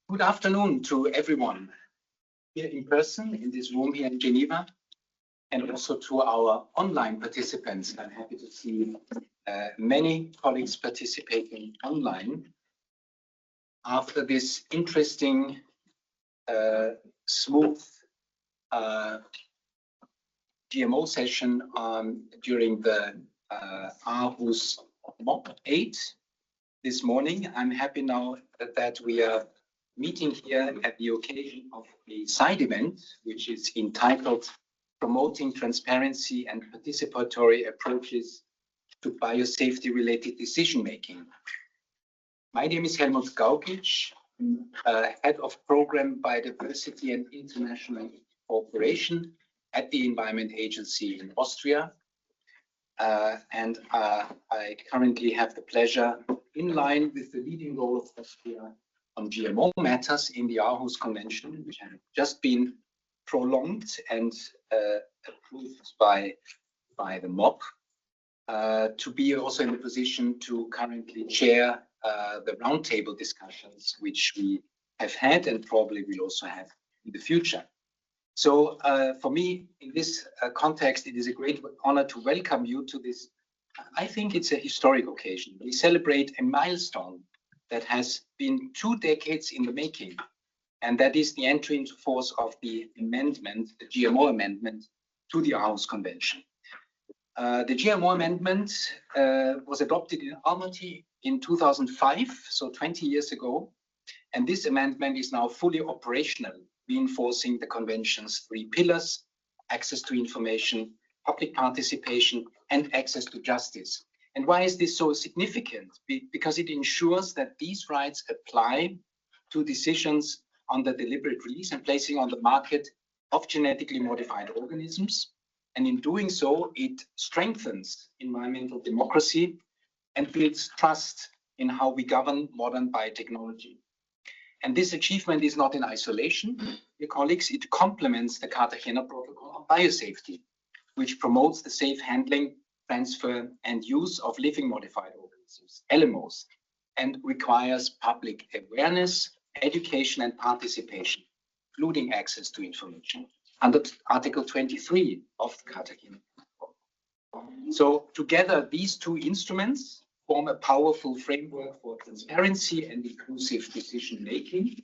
Good afternoon to everyone here in person in this room here in Geneva, and also to our online participants. I'm happy to see many colleagues participating online after this interesting, smooth GMO session during the Aarhus MOP 8 this morning. I'm happy now that we are meeting here at the occasion of a side event, which is entitled Promoting Transparency and Participatory Approaches to Biosafety-Related Decision-Making. My name is Helmut Gaukic, Head of Program Biodiversity and International Cooperation at the Environment Agency in Austria. And I currently have the pleasure, in line with the leading role of Austria on GMO matters in the Aarhus Convention, which have just been prolonged and approved by the MOP, to be also in the position to currently chair the roundtable discussions, which we have had and probably will also have in the future. So for me, in this context, it is a great honor to welcome you to this. I think it's a historic occasion. We celebrate a milestone that has been 2 decades in the making, and that is the entry into force of the amendment, the GMO amendment to the Aarhus Convention. The GMO amendment was adopted in Almaty in 2005, so 20 years ago, and this amendment is now fully operational, reinforcing the Convention's 3 pillars: access to information, public participation, and access to justice. And why is this so significant? Because it ensures that these rights apply to decisions on the deliberate release and placing on the market of genetically modified organisms. And in doing so, it strengthens environmental democracy and builds trust in how we govern modern biotechnology. And this achievement is not in isolation, dear colleagues. It complements the Cartagena Protocol on biosafety, which promotes the safe handling, transfer, and use of living modified organisms, LMOs, and requires public awareness, education, and participation, including access to information, under Article 23 of the Cartagena Protocol. So together, these 2 instruments form a powerful framework for transparency and inclusive decision-making,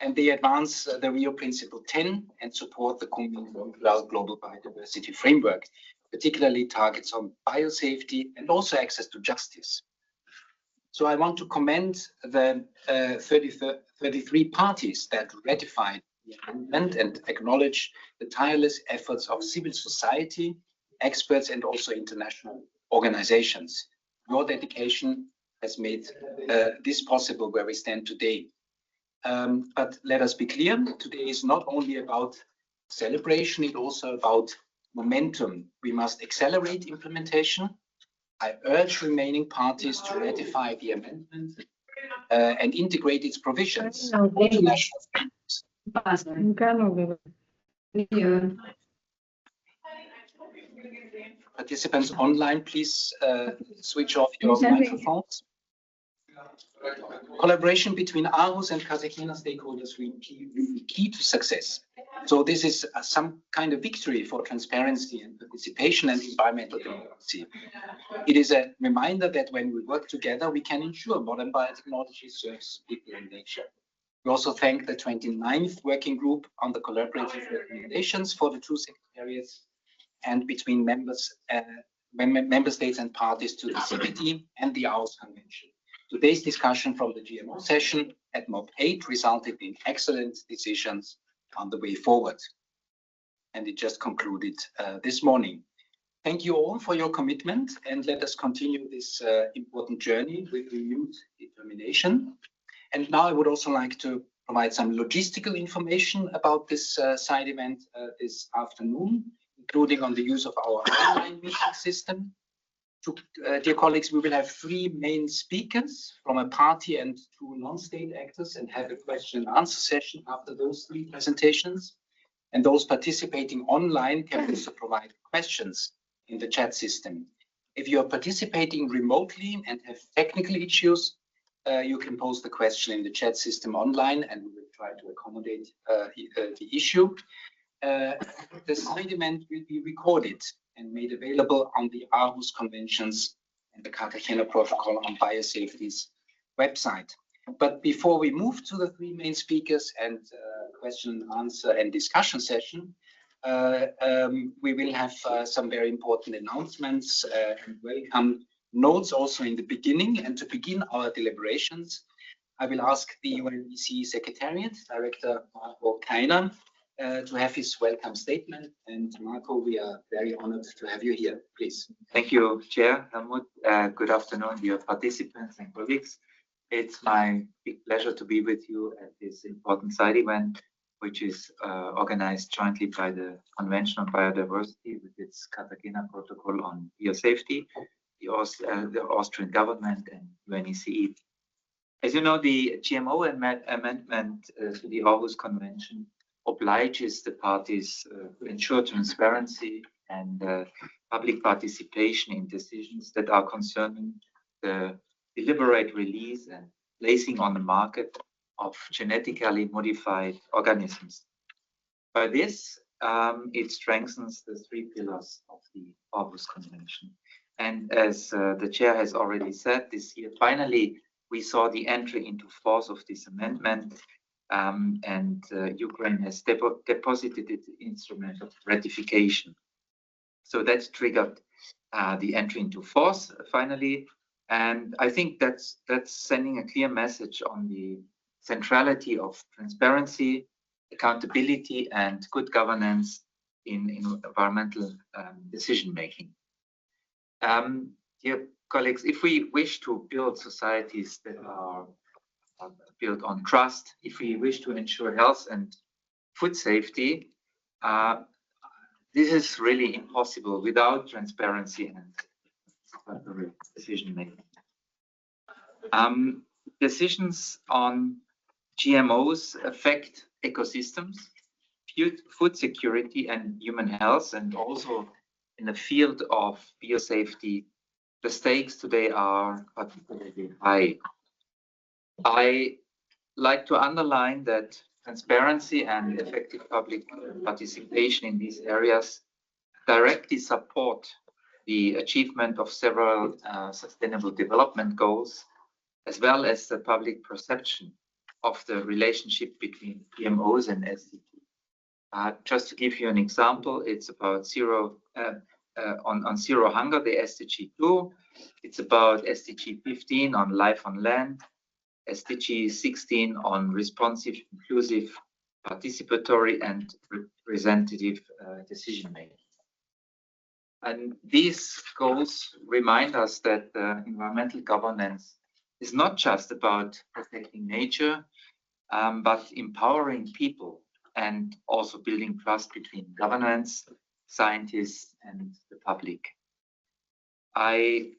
and they advance the Rio Principle 10 and support the convened global biodiversity framework, particularly targets on biosafety and also access to justice. So I want to commend the 33 parties that ratified the amendment and acknowledge the tireless efforts of civil society, experts, and also international organizations. Your dedication has made this possible where we stand today. But let us be clear, today is not only about celebration, it's also about momentum. We must accelerate implementation. I urge remaining parties to ratify the amendment and integrate its provisions into national frameworks. Participants online, please switch off your microphones. Collaboration between Aarhus and Cartagena stakeholders will be key to success. So this is some kind of victory for transparency and participation and environmental democracy. It is a reminder that when we work together, we can ensure modern biotechnology serves people and nature. We also thank the 29th Working Group on the collaborative recommendations for the 2 secretariats and between member states and parties to the CBD and the Aarhus Convention. Today's discussion from the GMO session at MOP 8 resulted in excellent decisions on the way forward. And it just concluded this morning. Thank you all for your commitment, and let us continue this important journey with renewed determination. And now I would also like to provide some logistical information about this side event this afternoon, including on the use of our online meeting system. Dear colleagues, we will have 3 main speakers from a party and 2 non-state actors, and have a question and answer session after those 3 presentations. And those participating online can also provide questions in the chat system. If you are participating remotely and have technical issues, you can post the question in the chat system online, and we will try to accommodate the issue. The side event will be recorded and made available on the Aarhus Conventions and the Cartagena Protocol on Biosafety's website. But before we move to the three main speakers and question and answer and discussion session, we will have some very important announcements and welcome notes also in the beginning. And to begin our deliberations, I will ask the UNEC Secretariat, Director Marco Keiner, to have his welcome statement. And Marco, we are very honored to have you here. Please. Thank you, Chair Helmut. Good afternoon, dear participants and colleagues. It's my big pleasure to be with you at this important side event, which is organized jointly by the Convention on Biodiversity with its Cartagena Protocol on Biosafety, the Austrian government, and UNECE. As you know, the GMO amendment to the Aarhus Convention obliges the parties to ensure transparency and public participation in decisions that are concerning the deliberate release and placing on the market of genetically modified organisms. By this, it strengthens the three pillars of the Aarhus Convention. And as the chair has already said, this year, finally, we saw the entry into force of this amendment, and Ukraine has deposited its instrument of ratification. So that triggered the entry into force, finally. And I think that's sending a clear message on the centrality of transparency, accountability, and good governance in environmental decision-making. Dear colleagues, if we wish to build societies that are built on trust, if we wish to ensure health and food safety, this is really impossible without transparency and decision-making. Decisions on GMOs affect ecosystems, food security, and human health, and also in the field of biosafety, the stakes today are particularly high. I like to underline that transparency and effective public participation in these areas directly support the achievement of several sustainable development goals, as well as the public perception of the relationship between GMOs and SDG. Just to give you an example, it's about zero hunger, the SDG 2. It's about SDG 15 on life on land, SDG 16 on responsive, inclusive, participatory, and representative decision-making. And these goals remind us that environmental governance is not just about protecting nature, but empowering people and also building trust between governments, scientists, and the public. I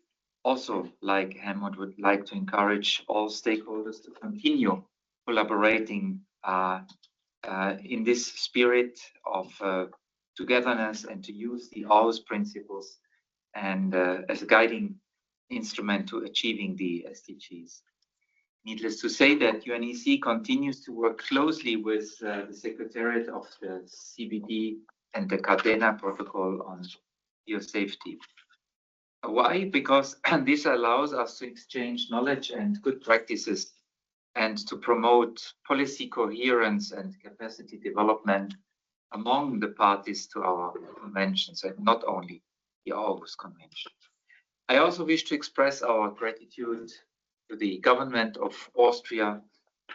also, like Helmut, would like to encourage all stakeholders to continue collaborating in this spirit of togetherness and to use the Aarhus principles and as a guiding instrument to achieving the SDGs. Needless to say that UNEC continues to work closely with the Secretariat of the CBD and the Cartagena Protocol on biosafety. Why? Because this allows us to exchange knowledge and good practices and to promote policy coherence and capacity development among the parties to our conventions, and not only the Aarhus Convention. I also wish to express our gratitude to the government of Austria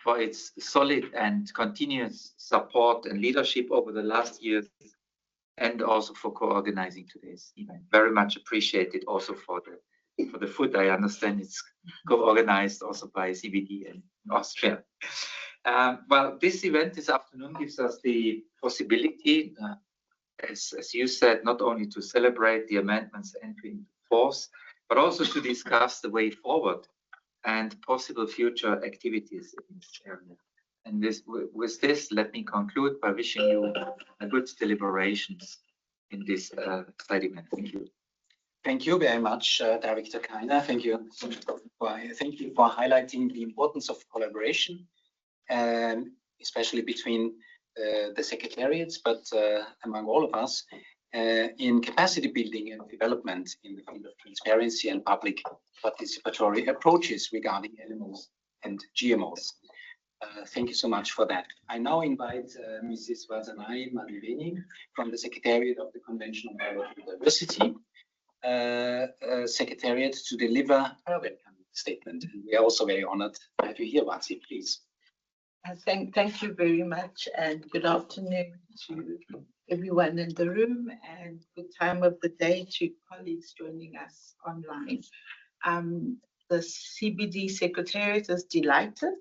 for its solid and continuous support and leadership over the last years, and also for co-organizing today's event. Very much appreciated also for the food. I understand it's co-organized also by CBD in Austria. Well, this event this afternoon gives us the possibility, as you said, not only to celebrate the amendments entry into force, but also to discuss the way forward and possible future activities in this area. And with this, let me conclude by wishing you a good deliberations in this side event. Thank you. Thank you very much, Director Kainer. Thank you for highlighting the importance of collaboration, especially between the secretariats, but among all of us, in capacity building and development in the field of transparency and public participatory approaches regarding animals and GMOs. Thank you so much for that. I now invite Mrs. Vazanai Madiveni from the Secretariat of the Convention on Biological Diversity Secretariat to deliver her welcome statement. And we are also very honored to have you here, Vazi, please. Thank you very much, and good afternoon to everyone in the room, and good time of the day to colleagues joining us online. The CBD Secretariat is delighted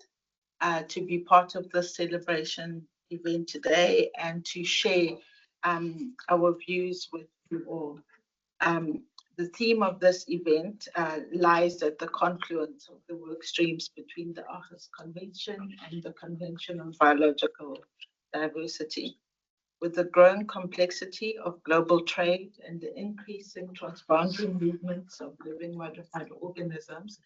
to be part of this celebration event today and to share our views with you all. The theme of this event lies at the confluence of the work streams between the Aarhus Convention and the Convention on Biological Diversity. With the growing complexity of global trade and the increasing transboundary movements of living modified organisms,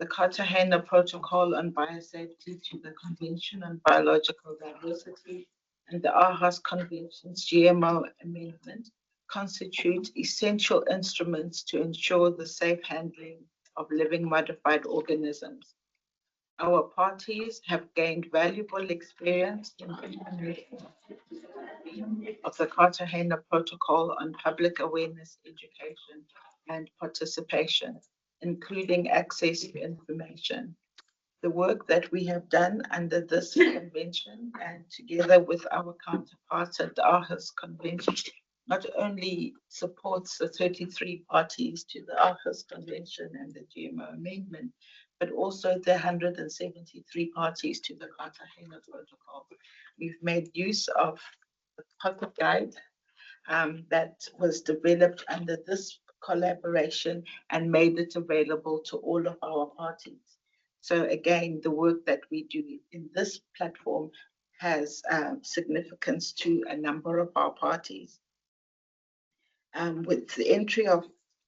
the Cartagena Protocol on Biosafety to the Convention on Biological Diversity and the Aarhus Convention's GMO amendment constitute essential instruments to ensure the safe handling of living modified organisms. Our parties have gained valuable experience in implementing of the Cartagena Protocol on public awareness, education, and participation, including access to information. The work that we have done under this convention and together with our counterparts at the Aarhus Convention not only supports the 33 parties to the Aarhus Convention and the GMO amendment, but also the 173 parties to the Cartagena Protocol. We've made use of the pocket guide that was developed under this collaboration and made it available to all of our parties. So again, the work that we do in this platform has significance to a number of our parties. With the entry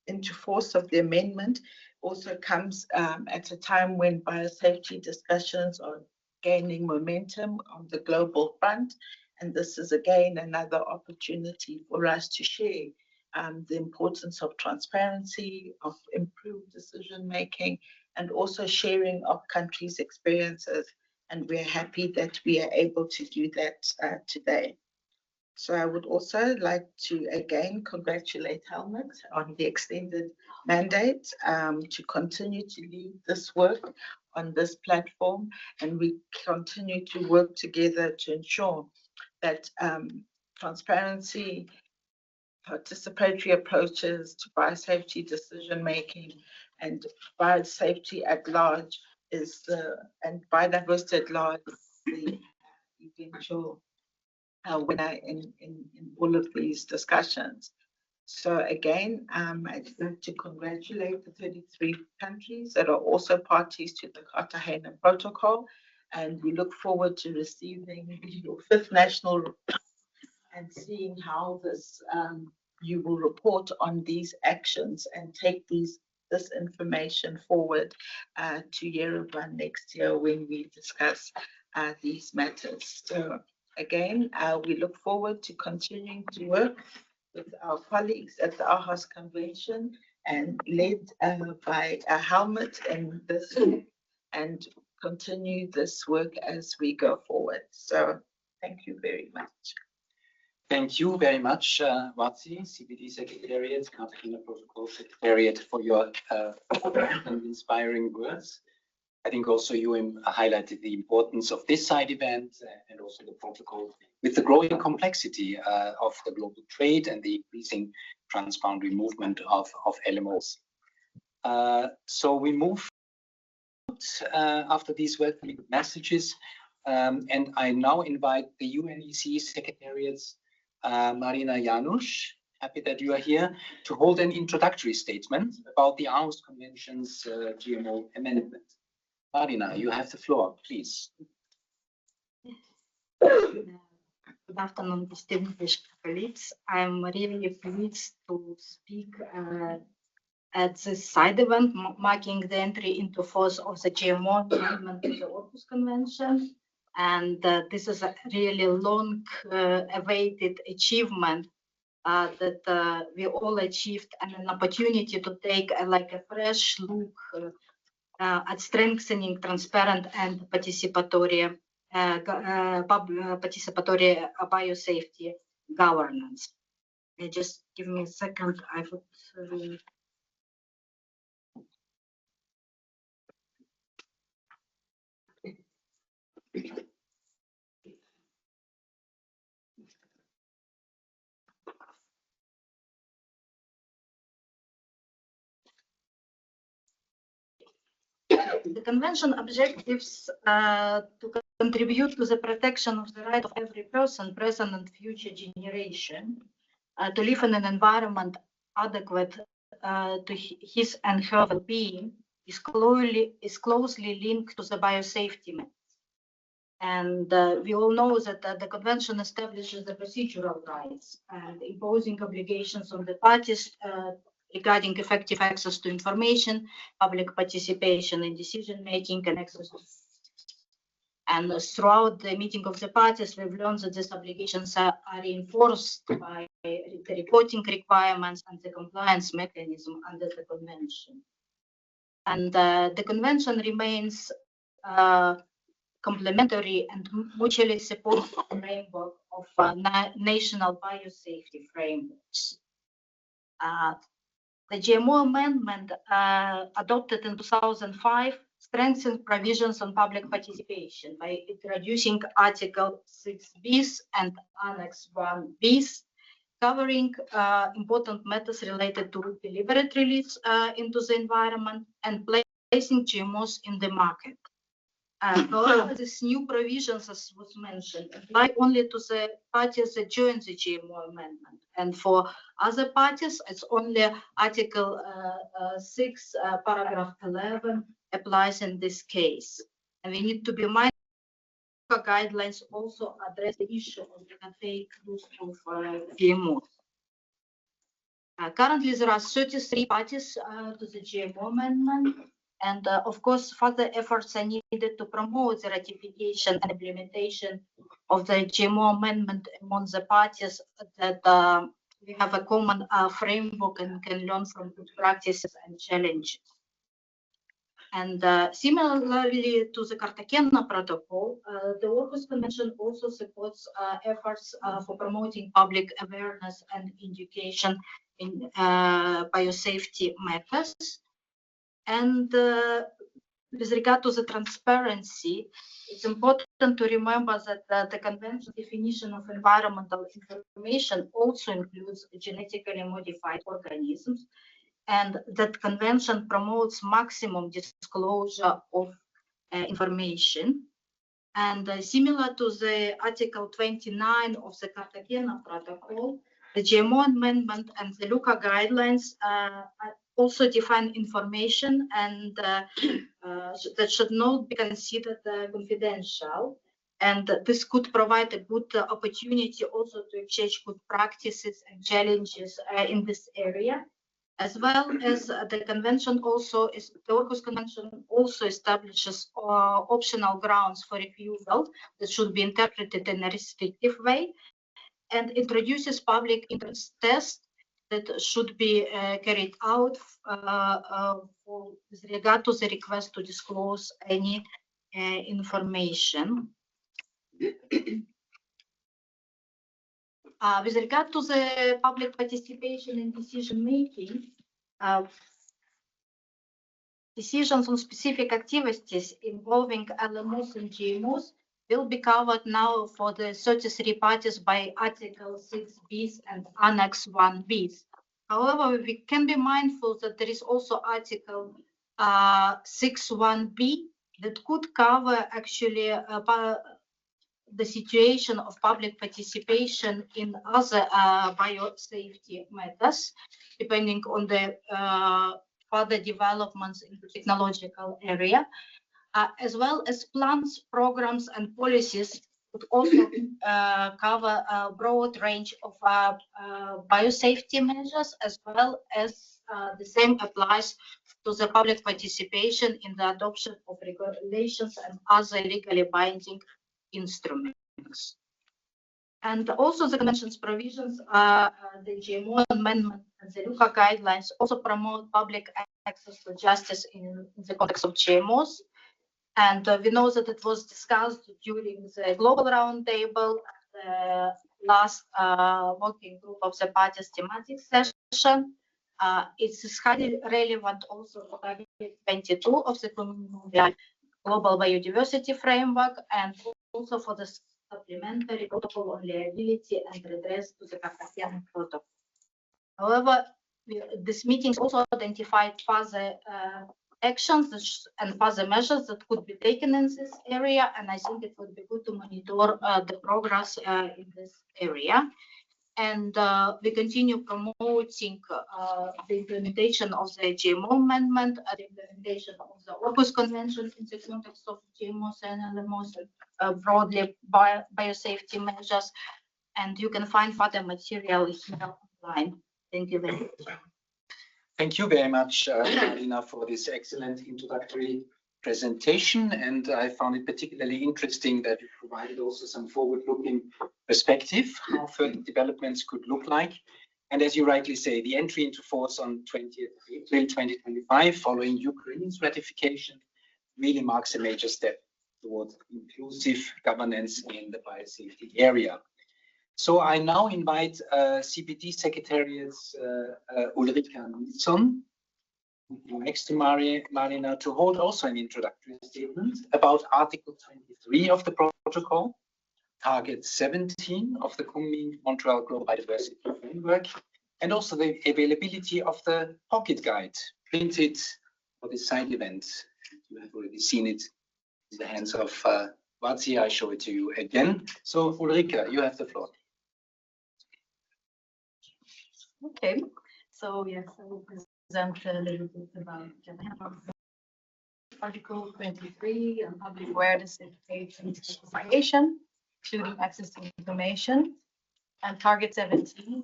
into force of the amendment also comes at a time when biosafety discussions are gaining momentum on the global front. And this is again another opportunity for us to share the importance of transparency, of improved decision-making, and also sharing of countries' experiences. And we're happy that we are able to do that today. So I would also like to again congratulate Helmut on the extended mandate to continue to lead this work on this platform, and we continue to work together to ensure that transparency, participatory approaches to biosafety decision-making and biosafety at large and biodiversity at large is the eventual winner in all of these discussions. So again, I'd like to congratulate the 33 countries that are also parties to the Cartagena Protocol, and we look forward to receiving your 5th national report and seeing how this you will report on these actions and take this information forward to Yerevan next year when we discuss these matters. So again, we look forward to continuing to work with our colleagues at the Aarhus Convention and led by Helmut in this and continue this work as we go forward. So thank you very much. Thank you very much, Vazi, CBD Secretariat, Cartagena Protocol Secretariat, for your inspiring words. I think also you highlighted the importance of this side event and also the protocol with the growing complexity of the global trade and the increasing transboundary movement of animals. So we move after these welcoming messages, and I now invite the UNEC Secretariats, Marina Janusz, happy that you are here, to hold an introductory statement about the Aarhus Convention's GMO amendment. Marina, you have the floor, please. Good afternoon, distinguished colleagues. I'm really pleased to speak at this side event, marking the entry into force of the GMO amendment to the Aarhus Convention. And this is a really long awaited achievement that we all achieved, and an opportunity to take a fresh look at strengthening transparent and participatory biosafety governance. Just give me a second. I would. The Convention objectives to contribute to the protection of the right of every person, present and future generation, to live in an environment adequate to his and her well-being is closely linked to the biosafety methods. And we all know that the Convention establishes the procedural rights and imposing obligations on the parties regarding effective access to information, public participation in decision-making, and access to. And throughout the meeting of the parties, we've learned that these obligations are reinforced by the reporting requirements and the compliance mechanism under the Convention. And the Convention remains complementary and mutually supportive framework of national biosafety frameworks. The GMO amendment adopted in 2005 strengthened provisions on public participation by introducing Article 6 bis and Annex 1 bis, covering important matters related to deliberate release into the environment and placing GMOs in the market. However, these new provisions, as was mentioned, apply only to the parties that joined the GMO amendment. And for other parties, it's only Article 6, paragraph 11 applies in this case. And we need to be mindful guidelines also address the issue of the fake use of GMOs. Currently, there are 33 parties to the GMO amendment. And of course, further efforts are needed to promote the ratification and implementation of the GMO amendment among the parties, that we have a common framework and can learn from good practices and challenges. And similarly to the Cartagena Protocol, the Aarhus Convention also supports efforts for promoting public awareness and education in biosafety matters. And with regard to the transparency, it's important to remember that the Convention definition of environmental information also includes genetically modified organisms, and that Convention promotes maximum disclosure of information. And similar to the Article 29 of the Cartagena Protocol, the GMO amendment and the LUCA guidelines also define information and that should not be considered confidential. And this could provide a good opportunity also to exchange good practices and challenges in this area, as well as the convention also is, the Aarhus Convention also establishes optional grounds for refusal that should be interpreted in a restrictive way, and introduces public interest tests that should be carried out with regard to the request to disclose any information. With regard to the public participation in decision-making, decisions on specific activities involving LMOs and GMOs will be covered now for the 33 parties by Article 6 bis and Annex 1 bis. However, we can be mindful that there is also Article 6.1b that could cover actually the situation of public participation in other biosafety matters, depending on the further developments in the technological area, as well as plans, programs, and policies would also cover a broad range of biosafety measures, as well as the same applies to the public participation in the adoption of regulations and other legally binding instruments. And also the Convention's provisions, the GMO amendment and the LUCA guidelines also promote public access to justice in the context of GMOs. And we know that it was discussed during the global roundtable, the last working group of the parties thematic session. It is highly relevant also for target 22 of the global biodiversity framework, and also for the supplementary protocol on liability and redress to the Cartagena protocol. However, this meeting also identified further actions and further measures that could be taken in this area, and I think it would be good to monitor the progress in this area. And we continue promoting the implementation of the GMO amendment, the implementation of the Aarhus Convention in the context of GMOs and LMOs, broadly biosafety measures, and you can find further material here online. Thank you very much. Thank you very much, Marina, for this excellent introductory presentation. And I found it particularly interesting that you provided also some forward-looking perspective, how further developments could look like. And as you rightly say, the entry into force on 20th April 2025, following Ukraine's ratification, really marks a major step towards inclusive governance in the biosafety area. So I now invite CPD Secretariat's Ulrika Nilsson, next to Marina, to hold also an introductory statement about Article 23 of the protocol, Target 17 of the convened Montreal Global Biodiversity Framework, and also the availability of the pocket guide printed for this side event. You have already seen it in the hands of Vazi. I show it to you again. So Ulrika, you have the floor. Okay, so yes, I will present a little bit about Article 23 on public awareness, education, and certification, including access to information, and Target 17,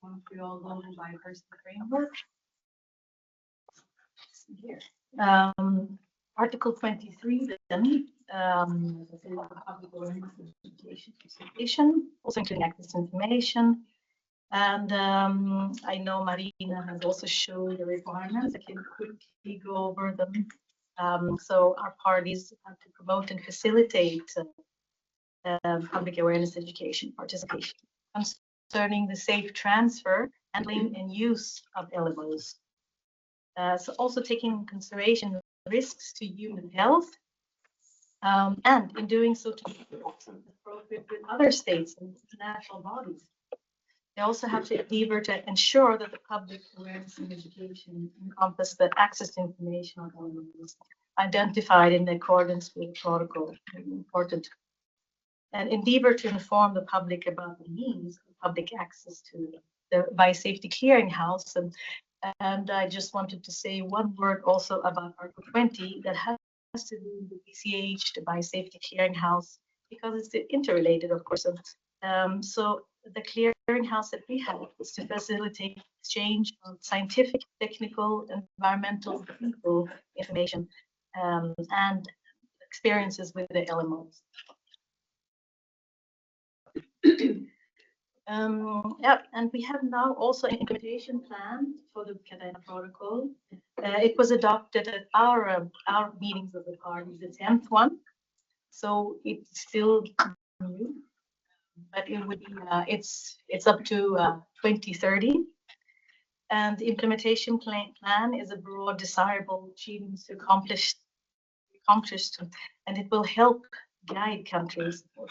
Montreal Global Biodiversity Framework. Here. Article 23 then, public awareness, education, certification, also including access to information. And I know Marina has also shown the requirements. I can quickly go over them. So our parties have to promote and facilitate public awareness, education, participation concerning the safe transfer, handling, and use of LMOs. So also taking into consideration risks to human health, and in doing so to be appropriate with other states and international bodies. They also have to endeavor to ensure that the public awareness and education encompass the access to information on LMOs identified in accordance with the protocol. Very important. And endeavor to inform the public about the means of public access to the Biosafety Clearinghouse. And I just wanted to say one word also about Article 20 that has to do with the BCH, the Biosafety Clearinghouse, because it's interrelated, of course. So the clearinghouse that we have is to facilitate exchange of scientific, technical, environmental, people information and experiences with the LMOs. Yeah, and we have now also an implementation plan for the Cartagena Protocol. It was adopted at our meetings of the party, the 10th one. So it's still new, but it would be it's up to 2030. And the implementation plan is a broad, desirable achievements to accomplished, and it will help guide countries or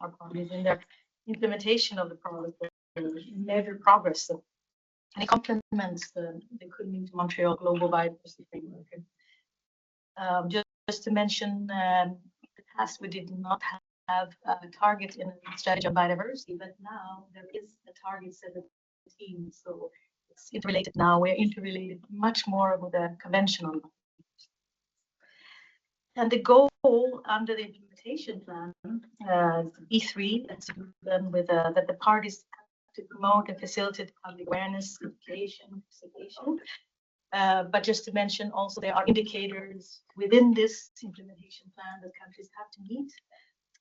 our parties in their implementation of the protocol in their progress. And it complements the convened Montreal Global Biodiversity Framework. Just to mention, in the past we did not have a target in a strategy on biodiversity, but now there is a target 17, so it's interrelated now. We're interrelated much more with the conventional. And the goal under the implementation plan, B3, that's done with that the parties have to promote and facilitate public awareness, education, participation. But just to mention also, there are indicators within this implementation plan that countries have to meet.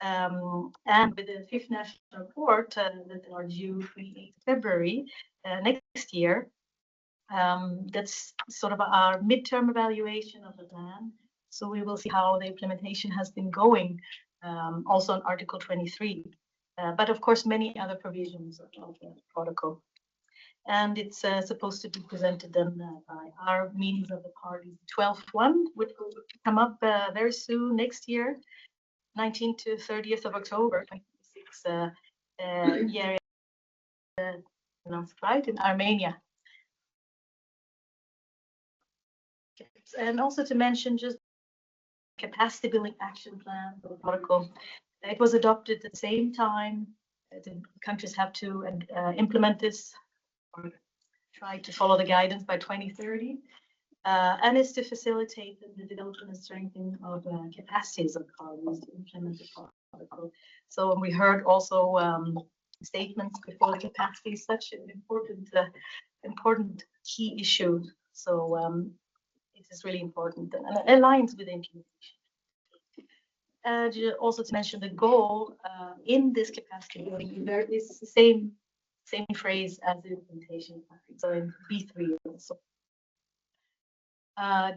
And with the fifth national report that are due 28th February next year, that's sort of our midterm evaluation of the plan. So we will see how the implementation has been going, also on Article 23. But of course, many other provisions of the protocol. And it's supposed to be presented then by our meetings of the parties. 12th one, which will come up very soon next year, 19th to 30th of October, 2026, right, in Armenia. And also to mention just capacity building action plan for the protocol. It was adopted at the same time. The countries have to implement this or try to follow the guidance by 2030. And it's to facilitate the development and strengthening of capacities of parties to implement the protocol. So we heard also statements before the capacity is such an important key issue. So it is really important and aligns with implementation. Also to mention the goal in this capacity building, there is the same phrase as the implementation. So in B3 also.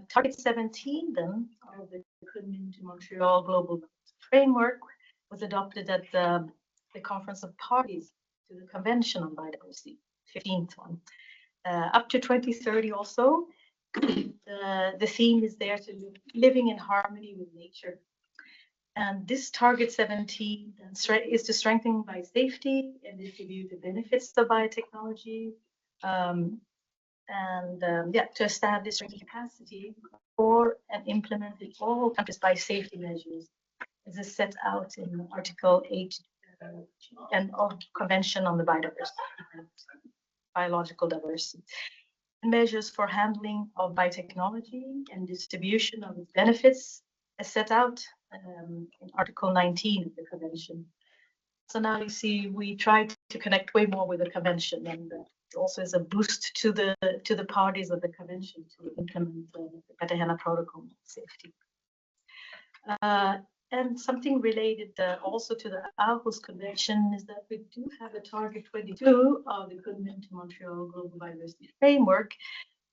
Target 17 then of the Convened Montreal Global Framework was adopted at the Conference of Parties to the Convention on Biodiversity, 15th one. Up to 2030 also, the theme is there to living in harmony with nature. And this target 17 is to strengthen biosafety and distribute the benefits of biotechnology, to establish capacity for and implement in all countries biosafety measures, as is set out in Article 8 and of Convention on the biological diversity. Measures for handling of biotechnology and distribution of its benefits as set out in Article 19 of the Convention. So now you see we try to connect way more with the Convention, and also is a boost to the parties of the Convention to implement the Cartagena Protocol safety. And something related also to the Aarhus Convention is that we do have a target 22 of the Convened Montreal Global Biodiversity Framework,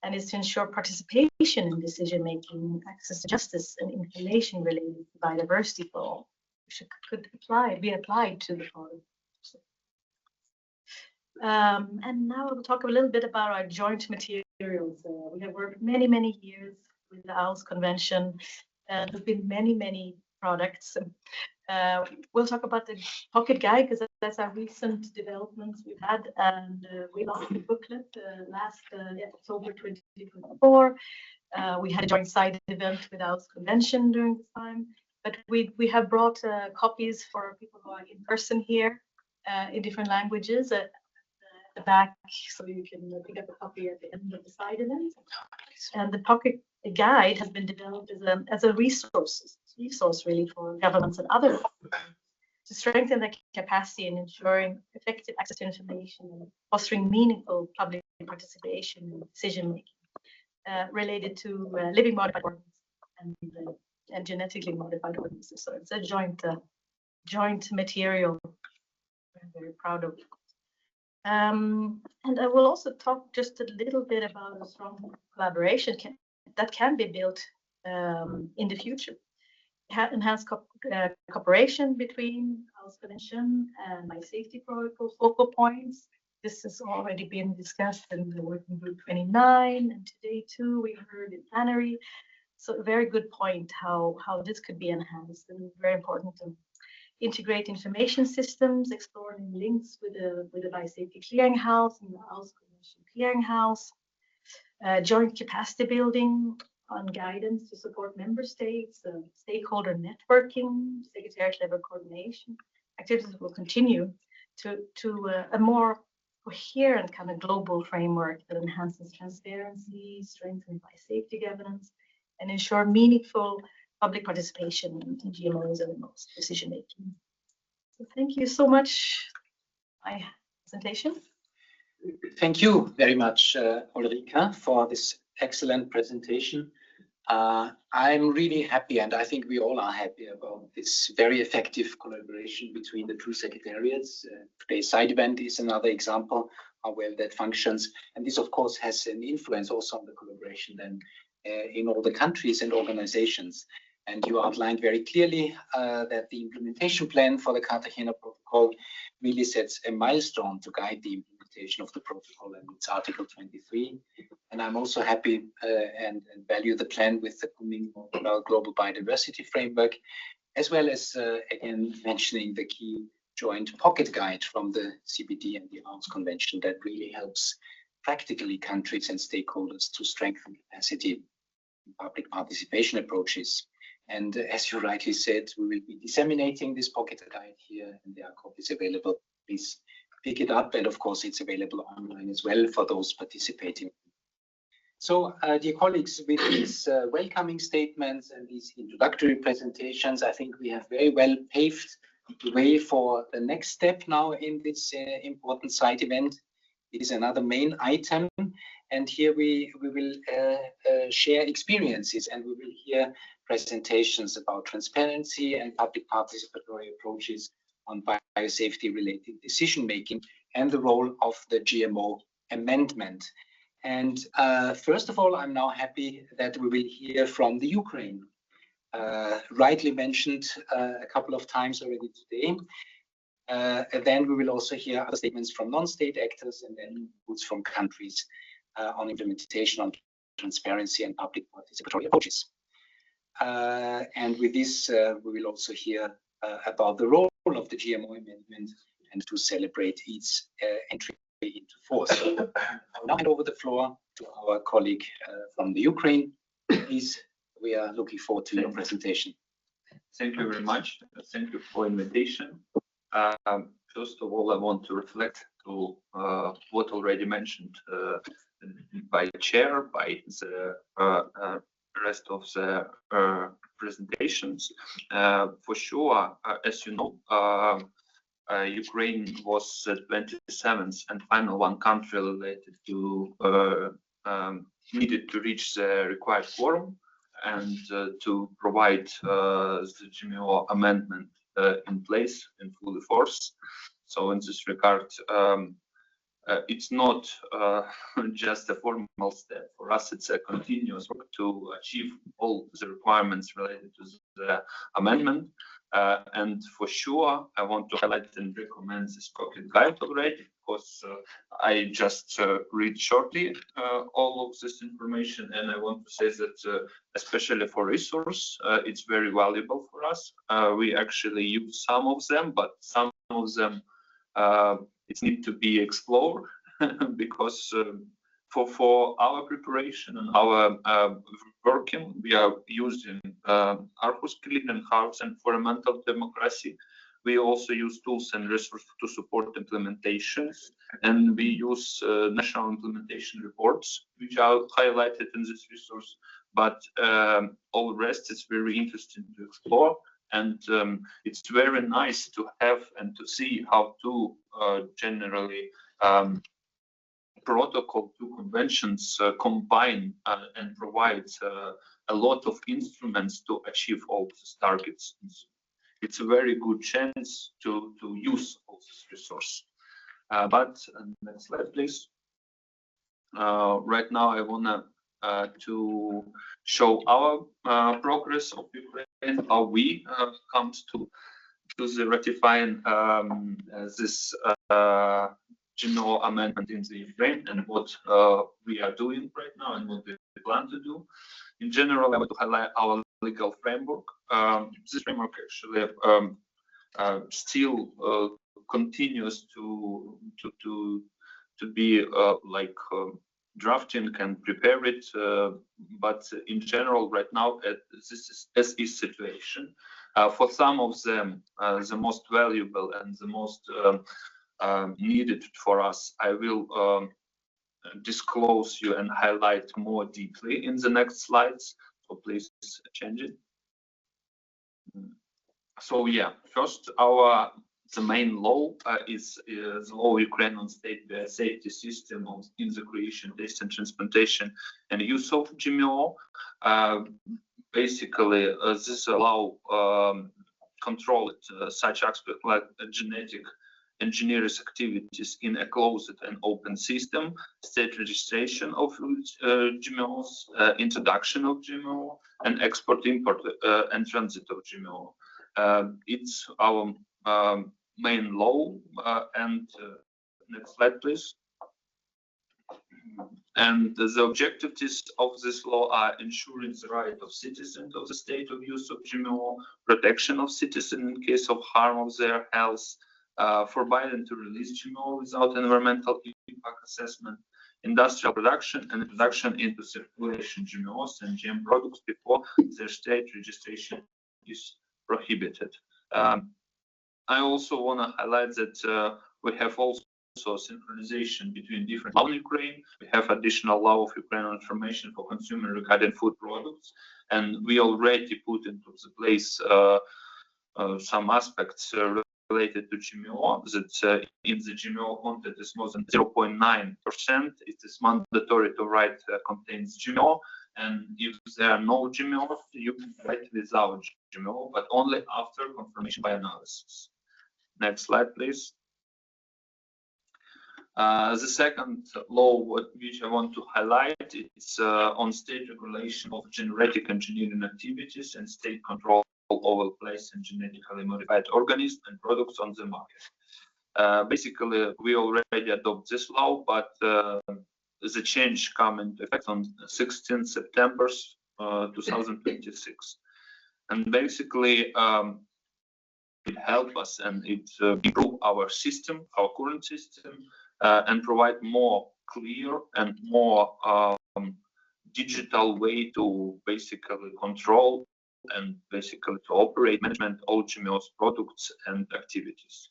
and is to ensure participation in decision-making, access to justice, and information related to biodiversity for all, which could be applied to the protocol. And now I will talk a little bit about our joint materials. We have worked many years with the Aarhus Convention, and there have been many products. We'll talk about the pocket guide because that's our recent developments we've had, and we launched the booklet last October 2024. We had a joint side event with Aarhus Convention during this time, but we have brought copies for people who are in person here in different languages at the back, so you can pick up a copy at the end of the side event. And the pocket guide has been developed as a resource really for governments and others to strengthen the capacity in ensuring effective access to information and fostering meaningful public participation in decision making related to living modified organisms and genetically modified organisms. So it's a joint material I'm very proud of. And I will also talk just a little bit about a strong collaboration that can be built in the future. Enhanced cooperation between Aarhus Convention and Biosafety Protocol focal points. This has already been discussed in the working group 29, and today too we heard in plenary. So a very good point how this could be enhanced, and very important to integrate information systems, exploring links with the Biosafety Clearinghouse and the Aarhus Convention Clearinghouse, joint capacity building on guidance to support member states, stakeholder networking, Secretariat level coordination. Activities will continue to a more coherent kind of global framework that enhances transparency, strengthens biosafety governance, and ensure meaningful public participation in GMOs and most decision making. So thank you so much. My presentation. Thank you very much, Ulrika, for this excellent presentation. I'm really happy, and I think we all are happy about this very effective collaboration between the two secretariats. Today's side event is another example how well that functions. And this, of course, has an influence also on the collaboration then in all the countries and organizations. And you outlined very clearly that the implementation plan for the Cartagena Protocol really sets a milestone to guide the implementation of the protocol and its Article 23. And I'm also happy and value the plan with the coming global biodiversity framework, as well as again mentioning the key joint pocket guide from the CBD and the Aarhus Convention that really helps practically countries and stakeholders to strengthen capacity in public participation approaches. And as you rightly said, we will be disseminating this pocket guide here, and there are copies available. Please pick it up, and of course it's available online as well for those participating. So, dear colleagues, with these welcoming statements and these introductory presentations, I think we have very well paved the way for the next step now in this important side event. It is another main item, and here we will share experiences, and we will hear presentations about transparency and public participatory approaches on biosafety-related decision-making and the role of the GMO amendment. And first of all, I'm now happy that we will hear from the Ukraine, rightly mentioned a couple of times already today. And then we will also hear other statements from non-state actors and then inputs from countries on implementation on transparency and public participatory approaches. And with this, we will also hear about the role of the GMO amendment and to celebrate its entry into force. I'll now hand over the floor to our colleague from the Ukraine. Please, we are looking forward to your presentation. Thank you very much. Thank you for invitation. First of all, I want to reflect to what already mentioned by chair, by the rest of the presentations. For sure, as you know, Ukraine was the 27th and final one country related to needed to reach the required quorum and to provide the GMO amendment in place in full force. So in this regard, it's not just a formal step. For us, it's a continuous work to achieve all the requirements related to the amendment. And for sure, I want to highlight and recommend this pocket guide already, because I just read shortly all of this information, and I want to say that especially for resource, it's very valuable for us. We actually use some of them, but some of them it needs to be explored because for our preparation and our working, we are using Aarhus Clearinghouse and environmental democracy. We also use tools and resources to support implementations, and we use national implementation reports, which are highlighted in this resource. But all the rest is very interesting to explore, and it's very nice to have and to see how to generally protocol to conventions combine and provide a lot of instruments to achieve all these targets. It's a very good chance to use all this resource. But next slide, please. Right now, I wanna to show our progress of Ukraine, how we comes to the ratifying this GMO amendment in the Ukraine, and what we are doing right now and what we plan to do. In general, I want to highlight our legal framework. This framework actually still continues to be like drafting and prepare it, but in general, right now, this is as is situation. For some of them, the most valuable and the most needed for us, I will disclose you and highlight more deeply in the next slides. So please change it. So yeah, first the main law is the law Ukraine on state biosafety system in the creation, test and transplantation and use of GMO. Basically, this allow control such aspects like genetic engineering activities in a closed and open system, state registration of GMOs, introduction of GMO, and export, import, and transit of GMO. It's our main law. And next slide, please. And the objectives of this law are ensuring the right of citizens of the state of use of GMO, protection of citizens in case of harm of their health, forbidding to release GMO without environmental impact assessment, industrial production and introduction into circulation GMOs and GM products before their state registration is prohibited. I also want to highlight that we have also synchronization between different laws in Ukraine. We have additional law of Ukraine on information for consumer regarding food products, and we already put into the place some aspects related to GMO, that in the GMO content is more than 0.9%. It is mandatory to write contains GMO, and if there are no GMOs, you can write without GMO, but only after confirmation by analysis. Next slide, please. The second law which I want to highlight is on state regulation of genetic engineering activities and state control over placed and genetically modified organisms and products on the market. Basically, we already adopt this law, but the change come into effect on 16 September 2026. And basically, it helps us and it improve our system, our current system, and provide more clear and more digital way to basically control and basically to operate management all GMOs products and activities.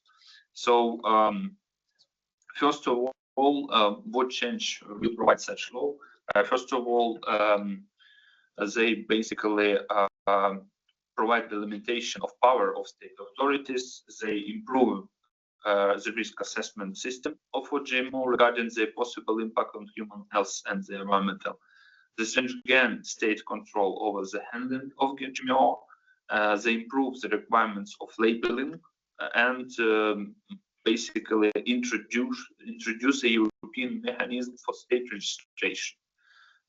So first of all, what change will provide such law? First of all, they basically provide the limitation of power of state authorities. They improve the risk assessment system of GMO regarding the possible impact on human health and the environmental. This again state control over the handling of GMO. They improve the requirements of labeling and basically introduce a European mechanism for state registration.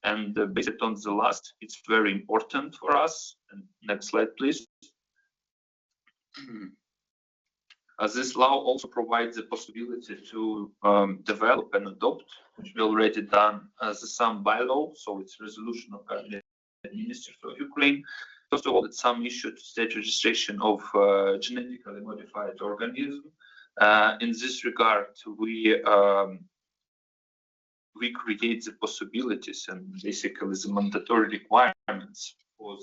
And based on the last, it's very important for us. And next slide, please. This law also provides the possibility to develop and adopt, which we already done as some bylaw. So it's resolution of Cabinet Ministers of Ukraine. First of all, it's some issued state registration of genetically modified organism. In this regard, we create the possibilities and basically the mandatory requirements for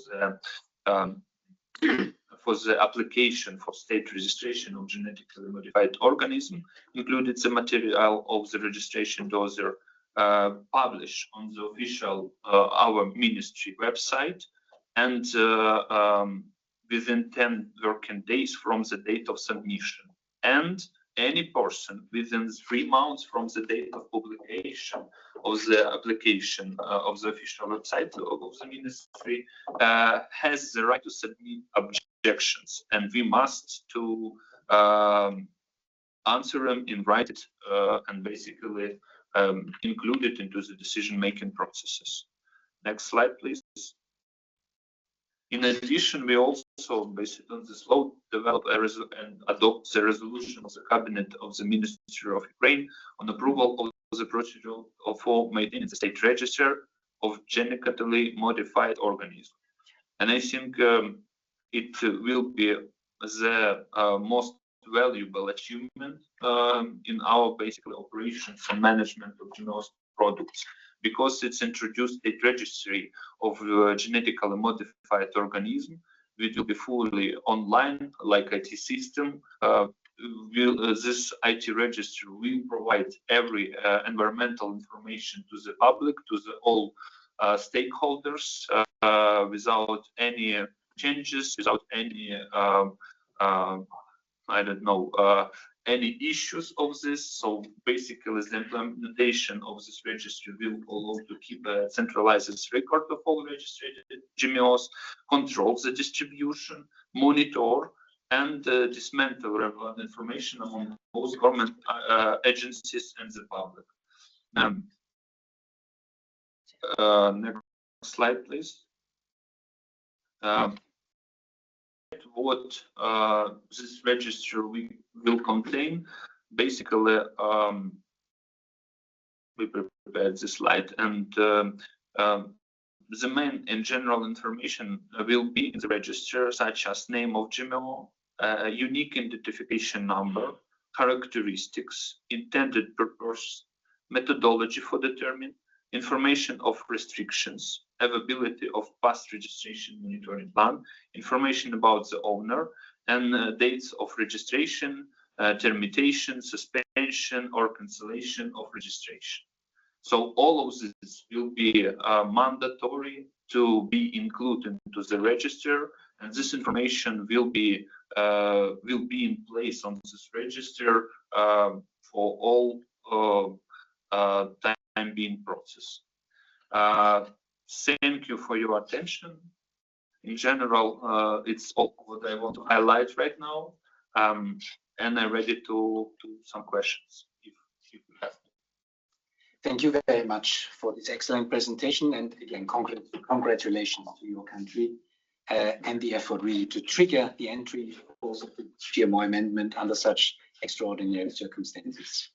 the application for state registration of genetically modified organism, included the material of the registration dossier published on the official our ministry website, and within 10 working days from the date of submission, and any person within 3 months from the date of publication of the application of the official website of the ministry has the right to submit objections, and we must to answer them in writing and basically include it into the decision-making processes. Next slide, please. In addition, we also, based on this law, develop and adopt the resolution of the Cabinet of the Ministry of Ukraine on approval of the procedure for maintaining the state register of genetically modified organisms. And I think it will be the most valuable achievement in our basically operations and management of GMO products, because it's introduced a registry of genetically modified organism, which will be fully online, like IT system. This IT registry will provide every environmental information to the public, to all stakeholders, without any changes, without any I don't know, any issues of this. So basically the implementation of this registry will allow to keep a centralized record of all registered GMOs, control the distribution, monitor, and dismantle relevant information among both government agencies and the public. Next slide, please. What this registry will contain. Basically, we prepared this slide, and the main and general information will be in the register, such as name of GMO, unique identification number, characteristics, intended purpose, methodology for determining, information of restrictions, availability of past registration monitoring plan, information about the owner, and dates of registration, termination, suspension, or cancellation of registration. So all of this will be mandatory to be included into the register, and this information will be in place on this register for all time being process. Thank you for your attention. In general, it's all what I want to highlight right now, and I'm ready to some questions if you have. Thank you very much for this excellent presentation, and again, congratulations to your country and the effort really to trigger the entry of the GMO amendment under such extraordinary circumstances.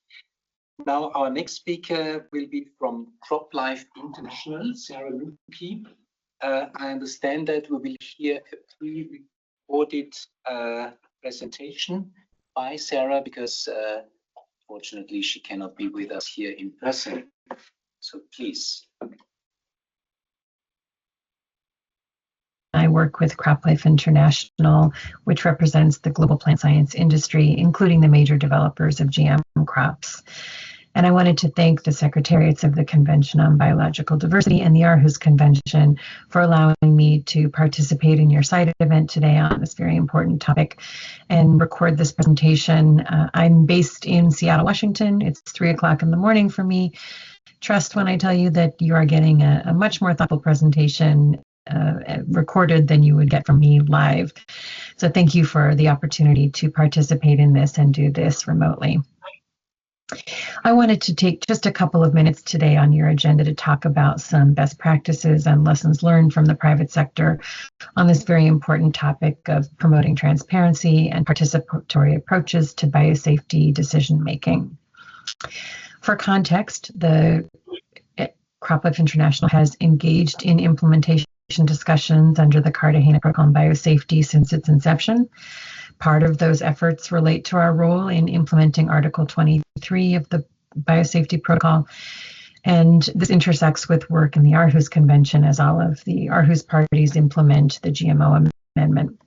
Now, our next speaker will be from CropLife International, Sarah Luki. I understand that we will hear a pre-recorded presentation by Sarah because fortunately she cannot be with us here in person. So please. I work with CropLife International, which represents the global plant science industry, including the major developers of GM crops. And I wanted to thank the Secretariats of the Convention on Biological Diversity and the Aarhus Convention for allowing me to participate in your side event today on this very important topic and record this presentation. I'm based in Seattle, Washington. It's 3 o'clock in the morning for me. Trust when I tell you that you are getting a much more thoughtful presentation recorded than you would get from me live. So thank you for the opportunity to participate in this and do this remotely. I wanted to take just a couple of minutes today on your agenda to talk about some best practices and lessons learned from the private sector on this very important topic of promoting transparency and participatory approaches to biosafety decision-making. For context, the CropLife International has engaged in implementation discussions under the Cartagena Protocol on Biosafety since its inception. Part of those efforts relate to our role in implementing Article 23 of the Biosafety Protocol, and this intersects with work in the Aarhus Convention as all of the Aarhus parties implement the GMO amendment.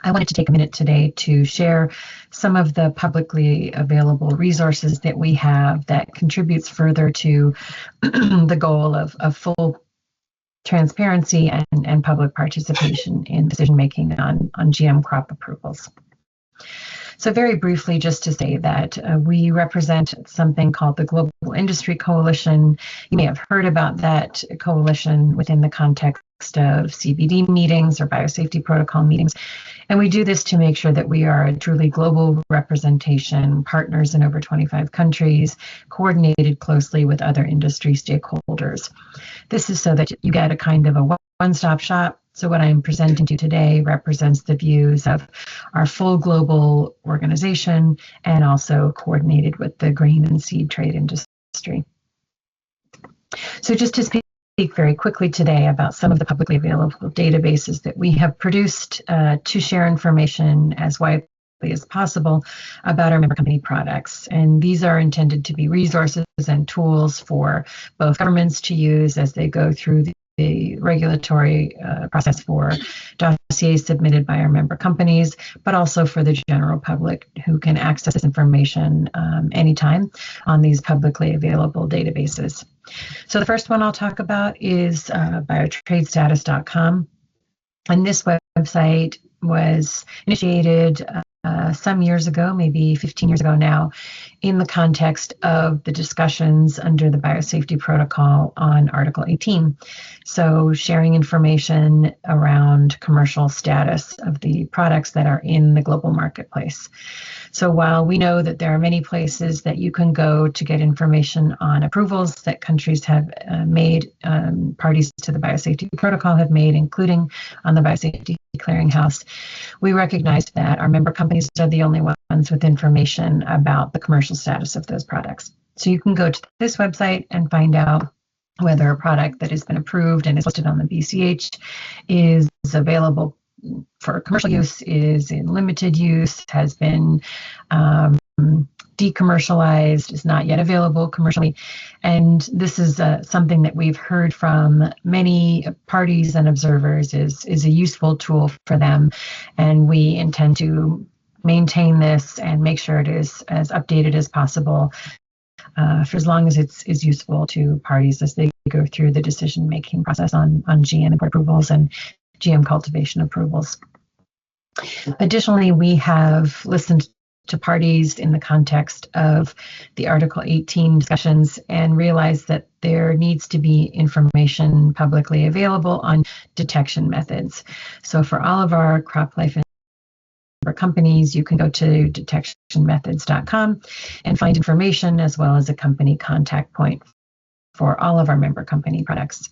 I wanted to take a minute today to share some of the publicly available resources that we have that contributes further to the goal of full transparency and public participation in decision-making on GM crop approvals. So very briefly, just to say that we represent something called the Global Industry Coalition. You may have heard about that coalition within the context of CBD meetings or biosafety protocol meetings. And we do this to make sure that we are a truly global representation, partners in over 25 countries, coordinated closely with other industry stakeholders. This is so that you get a kind of a one-stop shop. So what I'm presenting to you today represents the views of our full global organization and also coordinated with the grain and seed trade industry. So just to speak very quickly today about some of the publicly available databases that we have produced to share information as widely as possible about our member company products. And these are intended to be resources and tools for both governments to use as they go through the regulatory process for dossiers submitted by our member companies, but also for the general public who can access this information anytime on these publicly available databases. So the first one I'll talk about is biotradestatus.com. And this website was initiated some years ago, maybe 15 years ago now, in the context of the discussions under the Biosafety Protocol on Article 18. So sharing information around commercial status of the products that are in the global marketplace. So while we know that there are many places that you can go to get information on approvals that countries have made, parties to the Biosafety Protocol have made, including on the Biosafety Clearinghouse, we recognize that our member companies are the only ones with information about the commercial status of those products. So you can go to this website and find out whether a product that has been approved and is listed on the BCH is available for commercial use, is in limited use, has been decommercialized, is not yet available commercially. And this is something that we've heard from many parties and observers is a useful tool for them. And we intend to maintain this and make sure it is as updated as possible for as long as it's useful to parties as they go through the decision-making process on GM import approvals and GM cultivation approvals. Additionally, we have listened to parties in the context of the Article 18 discussions and realized that there needs to be information publicly available on detection methods. So for all of our crop life companies, you can go to detectionmethods.com and find information as well as a company contact point for all of our member company products.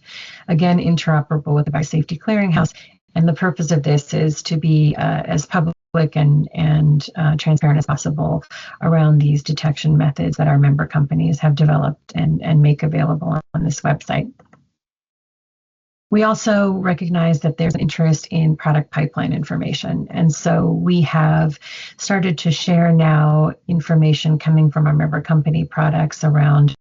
Again, interoperable with the Biosafety Clearinghouse. And the purpose of this is to be as public and transparent as possible around these detection methods that our member companies have developed and make available on this website. We also recognize that there's an interest in product pipeline information. And so we have started to share now information coming from our member company products around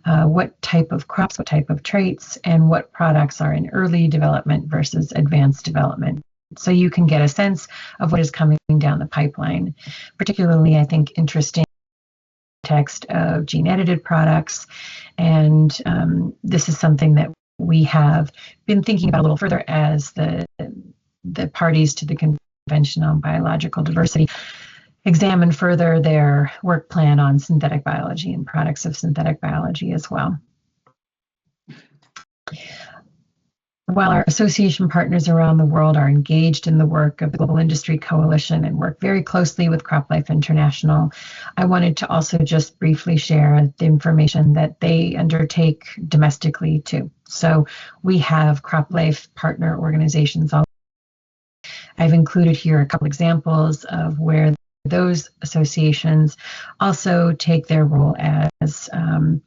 what type of crops, what type of traits, and what products are in early development versus advanced development. So you can get a sense of what is coming down the pipeline. Particularly, I think, interesting context of gene-edited products. And this is something that we have been thinking about a little further as the parties to the Convention on Biological Diversity examine further their work plan on synthetic biology and products of synthetic biology as well. While our association partners around the world are engaged in the work of the Global Industry Coalition and work very closely with CropLife International, I wanted to also just briefly share the information that they undertake domestically too. So we have CropLife partner organizations. I've included here a couple examples of where those associations also take their role as an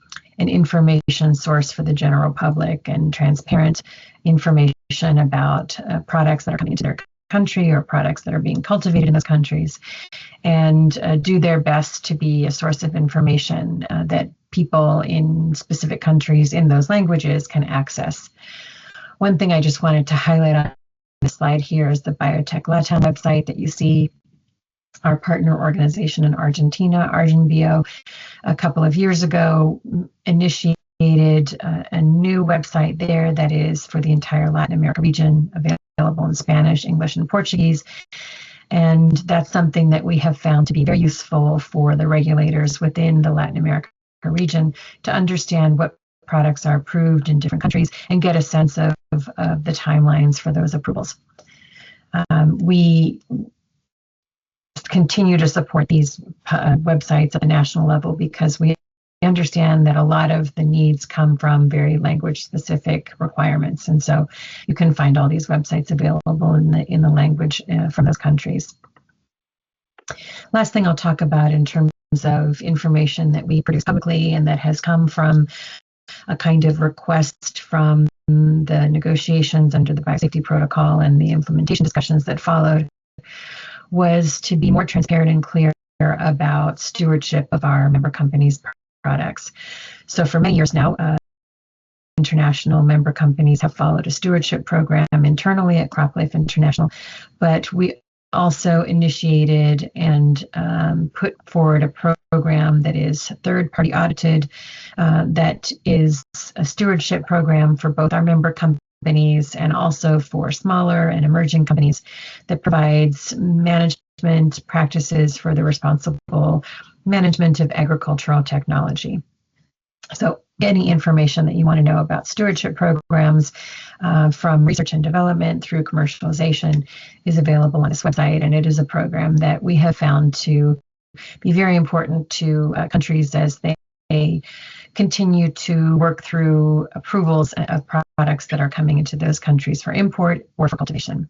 information source for the general public and transparent information about products that are coming into their country or products that are being cultivated in those countries, and do their best to be a source of information that people in specific countries in those languages can access. One thing I just wanted to highlight on the slide here is the Biotech Latam website that you see. Our partner organization in Argentina, ArgenBio, a couple of years ago initiated a new website there that is for the entire Latin America region, available in Spanish, English, and Portuguese. And that's something that we have found to be very useful for the regulators within the Latin America region to understand what products are approved in different countries and get a sense of the timelines for those approvals. We continue to support these websites at the national level because we understand that a lot of the needs come from very language-specific requirements, and so you can find all these websites available in the language from those countries. Last thing I'll talk about in terms of information that we produce publicly and that has come from a kind of request from the negotiations under the Biosafety Protocol and the implementation discussions that followed was to be more transparent and clear about stewardship of our member companies' products. So for many years now, international member companies have followed a stewardship program internally at CropLife International, but we also initiated and put forward a program that is third-party audited, that is a stewardship program for both our member companies and also for smaller and emerging companies that provides management practices for the responsible management of agricultural technology. So any information that you want to know about stewardship programs from research and development through commercialization is available on this website, and it is a program that we have found to be very important to countries as they continue to work through approvals of products that are coming into those countries for import or for cultivation.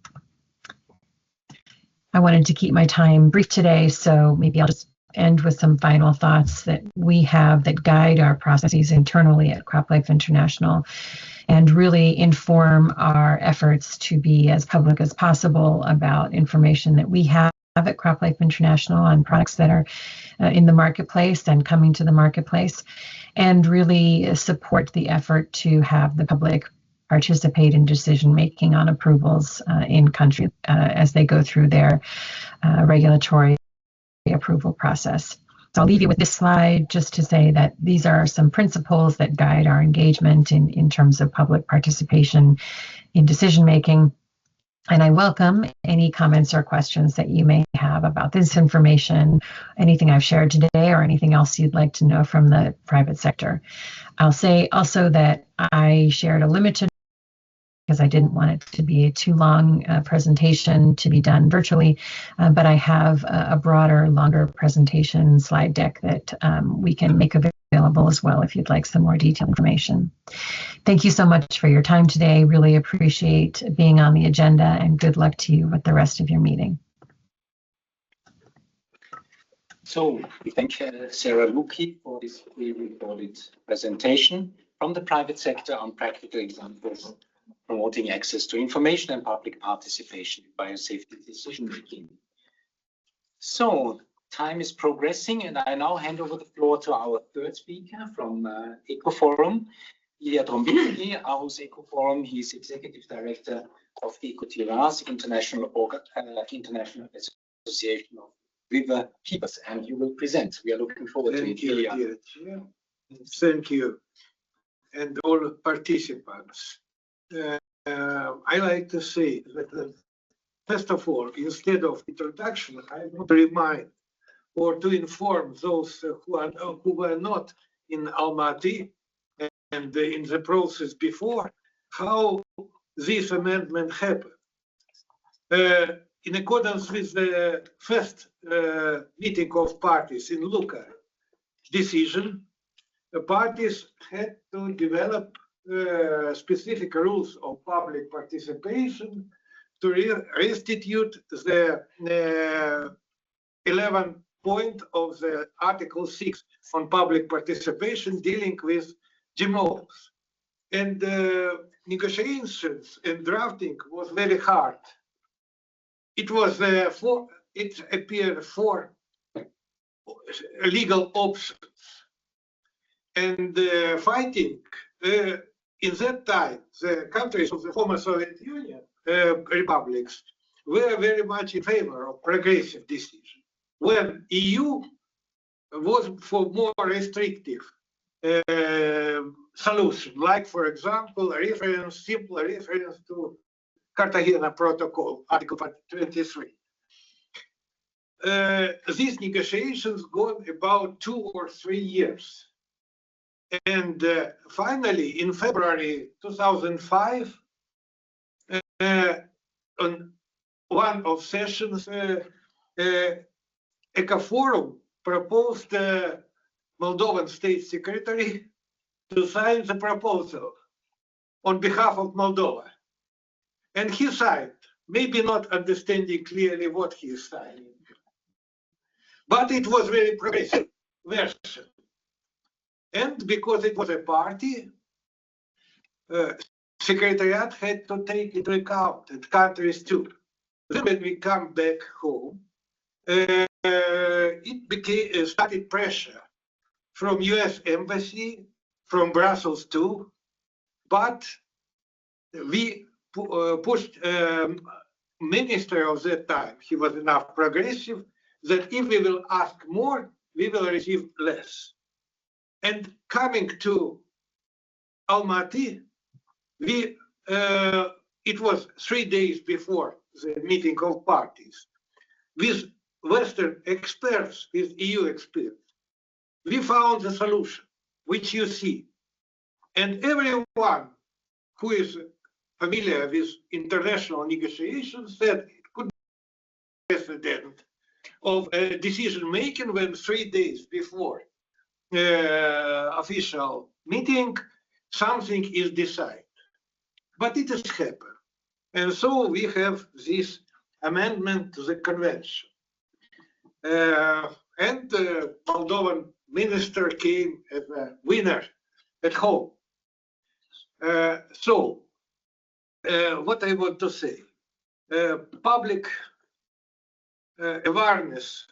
I wanted to keep my time brief today, so maybe I'll just end with some final thoughts that we have that guide our processes internally at CropLife International and really inform our efforts to be as public as possible about information that we have at CropLife International on products that are in the marketplace and coming to the marketplace, and really support the effort to have the public participate in decision-making on approvals in country as they go through their regulatory approval process. So I'll leave you with this slide just to say that these are some principles that guide our engagement in terms of public participation in decision-making. And I welcome any comments or questions that you may have about this information, anything I've shared today, or anything else you'd like to know from the private sector. I'll say also that I shared a limited, because I didn't want it to be a too long presentation to be done virtually, but I have a broader, longer presentation slide deck that we can make available as well if you'd like some more detailed information. Thank you so much for your time today. Really appreciate being on the agenda, and good luck to you with the rest of your meeting. So we thank Sarah Luki for this pre-recorded presentation from the private sector on practical examples promoting access to information and public participation in biosafety decision-making. So time is progressing, and I now hand over the floor to our third speaker from EcoForum, Ilya Drombitsky, Aarhus EcoForum. He's Executive Director of EcoTIRAS, International Association of River Keepers, and you will present. We are looking forward to it, Ilya. Thank you, and all participants. I like to say that, first of all, instead of introduction, I want to remind or to inform those who were not in Almaty and in the process before how this amendment happened. In accordance with the first meeting of parties in Lucca decision, the parties had to develop specific rules of public participation to restitute the 11th point of the Article 6 on public participation dealing with GMOs. And negotiations and drafting was very hard. It was it appeared 4 legal options. And fighting in that time, the countries of the former Soviet Union republics were very much in favor of progressive decision, when EU was for more restrictive solution, like, for example, simple reference to Cartagena Protocol, Article 23. These negotiations gone about 2 or 3 years. And finally, in February 2005, on one of sessions, EcoForum proposed the Moldovan State Secretary to sign the proposal on behalf of Moldova. And he signed, maybe not understanding clearly what he is signing, but it was very progressive version. And because it was a party, Secretariat had to take into account and countries too. Then when we come back home, it started pressure from US Embassy, from Brussels too, but we pushed minister of that time, he was enough progressive, that if we will ask more, we will receive less. And coming to Almaty, it was 3 days before the meeting of parties. With Western experts, with EU experts, we found the solution, which you see. And everyone who is familiar with international negotiations said it could be precedent of decision-making when 3 days before official meeting, something is decided. But it has happened. And so we have this amendment to the convention. And the Moldovan minister came as a winner at home. What I want to say, public awareness,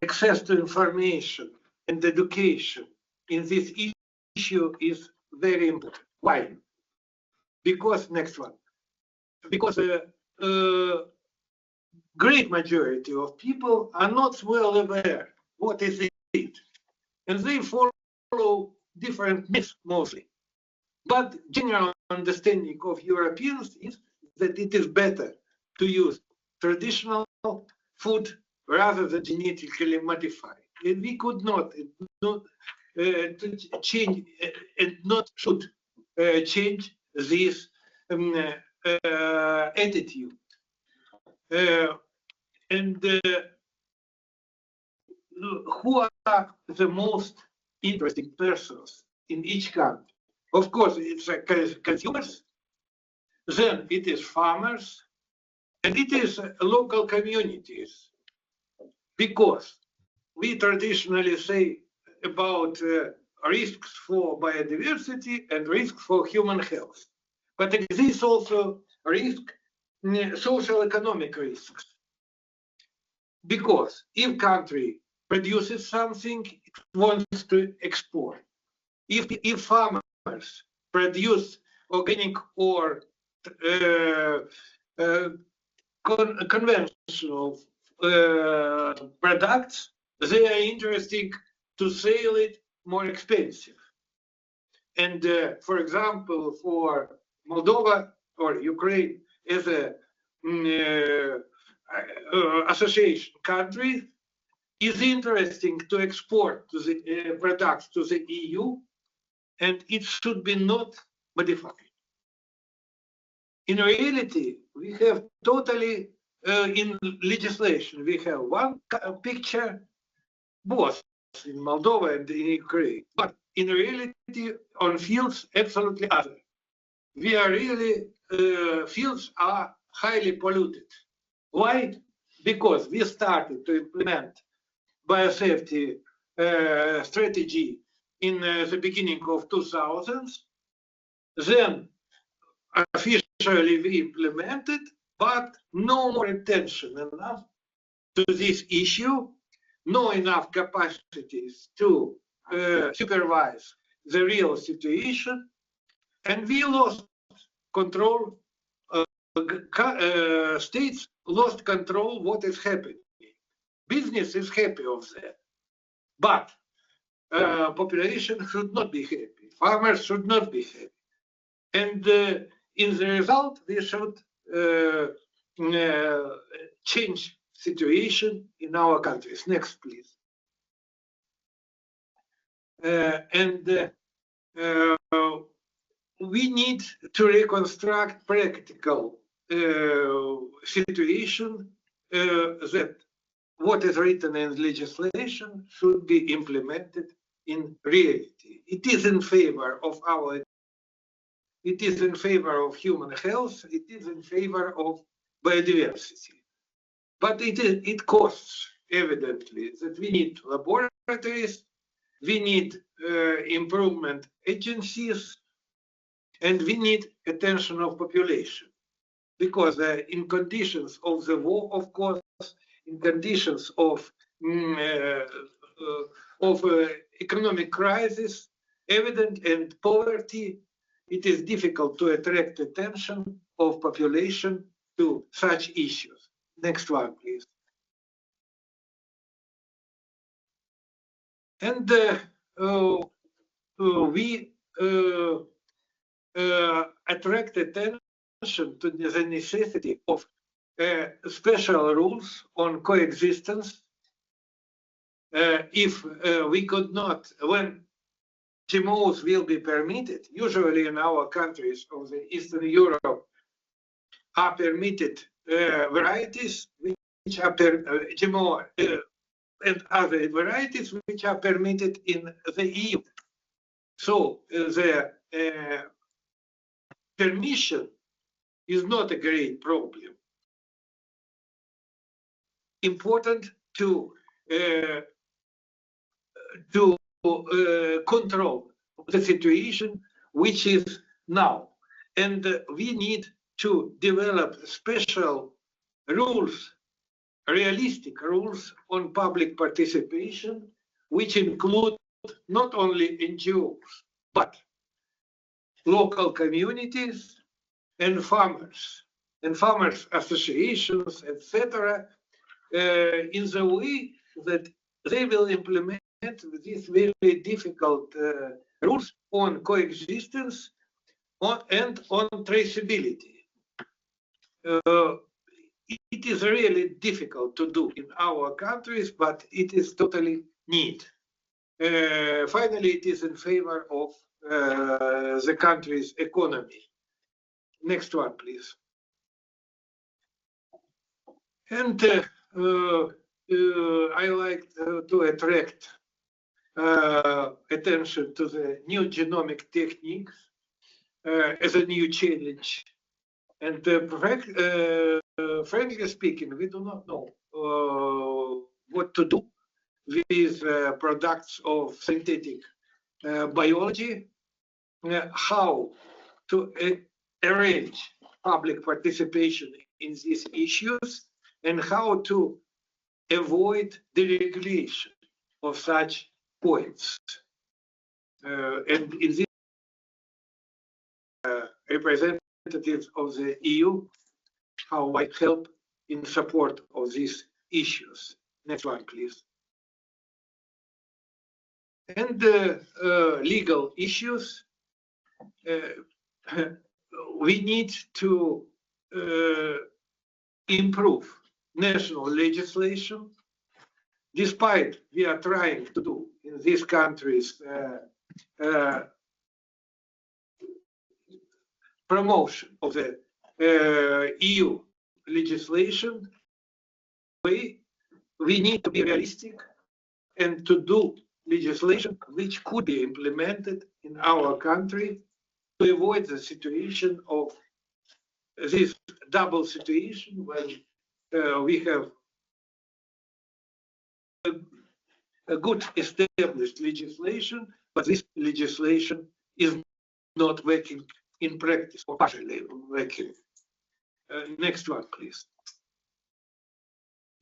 access to information and education in this issue is very important. Why? Because, next one, because great majority of people are not well aware what is it, and they follow different myths mostly. But general understanding of Europeans is that it is better to use traditional food rather than genetically modified. And we could not change and not should change this attitude. Who are the most interesting persons in each country? Of course, it's consumers, then it is farmers, and it is local communities. Because we traditionally say about risks for biodiversity and risks for human health. But exists also social economic risks. Because if country produces something, it wants to export. If farmers produce organic or conventional products, they are interesting to sell it more expensive. And for example, for Moldova or Ukraine as a association country, is interesting to export to the products to the EU, and it should be not modified. In reality, we have totally in legislation, we have one picture, both in Moldova and in Ukraine, but in reality, on fields, absolutely other. We are really, fields are highly polluted. Why? Because we started to implement biosafety strategy in the beginning of 2000s. Then officially we implemented, but no more attention enough to this issue, no enough capacities to supervise the real situation, and we lost control. States lost control what is happening. Business is happy of that, but population should not be happy. Farmers should not be happy. And in the result, we should change situation in our countries. Next, please. We need to reconstruct practical situation that what is written in legislation should be implemented in reality. It is in favor of it is in favor of human health, it is in favor of biodiversity. But it costs, evidently, that we need laboratories, we need improvement agencies, and we need attention of population. Because in conditions of the war, of course, in conditions of economic crisis, evident, and poverty, it is difficult to attract attention of population to such issues. Next one, please. And we attract attention to the necessity of special rules on coexistence. If we could not, when GMOs will be permitted, usually in our countries of the Eastern Europe are permitted varieties which are GMO and other varieties which are permitted in the EU. So the permission is not a great problem. Important to control the situation which is now, and we need to develop special rules, realistic rules on public participation, which include not only NGOs but local communities and farmers associations, etc., in the way that they will implement these very difficult rules on coexistence and on traceability. It is really difficult to do in our countries, but it is totally needed. Finally, it is in favor of the country's economy. Next one, please. And I like to attract attention to the new genomic techniques as a new challenge. And frankly speaking, we do not know what to do with products of synthetic biology, how to arrange public participation in these issues, and how to avoid deregulation of such points. And in this, representatives of the EU, how I help in support of these issues. Next one, please. And legal issues. We need to improve national legislation, despite we are trying to do in these countries promotion of the EU legislation. We need to be realistic and to do legislation which could be implemented in our country to avoid the situation of this double situation when we have a good established legislation, but this legislation is not working in practice or partially working. Next one, please.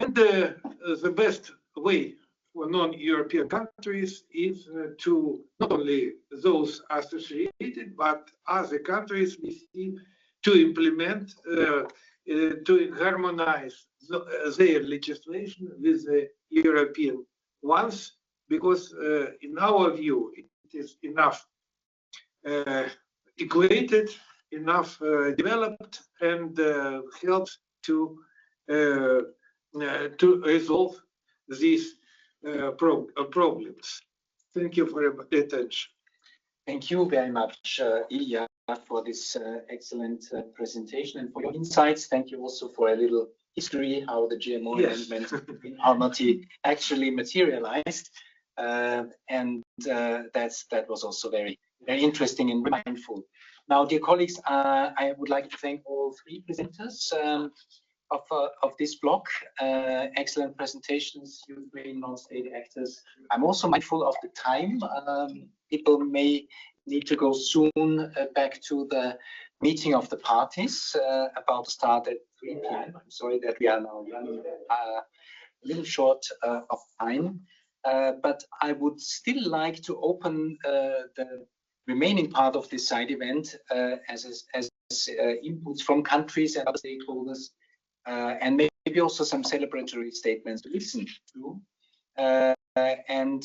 And the best way for non-European countries is to not only those associated, but other countries we see to implement, to harmonize their legislation with the European ones, because in our view, it is enough equated, enough developed, and helps to resolve these problems. Thank you for your attention. Thank you very much, Ilya, for this excellent presentation and for your insights. Thank you also for a little history, how the GMO amendment in Almaty actually materialized. That was also very, very interesting and mindful. Now, dear colleagues, I would like to thank all three presenters of this block. Excellent presentations, you three non-state actors. I'm also mindful of the time. People may need to go soon back to the meeting of the parties about to start at 3 p.m. I'm sorry that we are now running a little short of time, but I would still like to open the remaining part of this side event as inputs from countries and other stakeholders, and maybe also some celebratory statements to listen to, and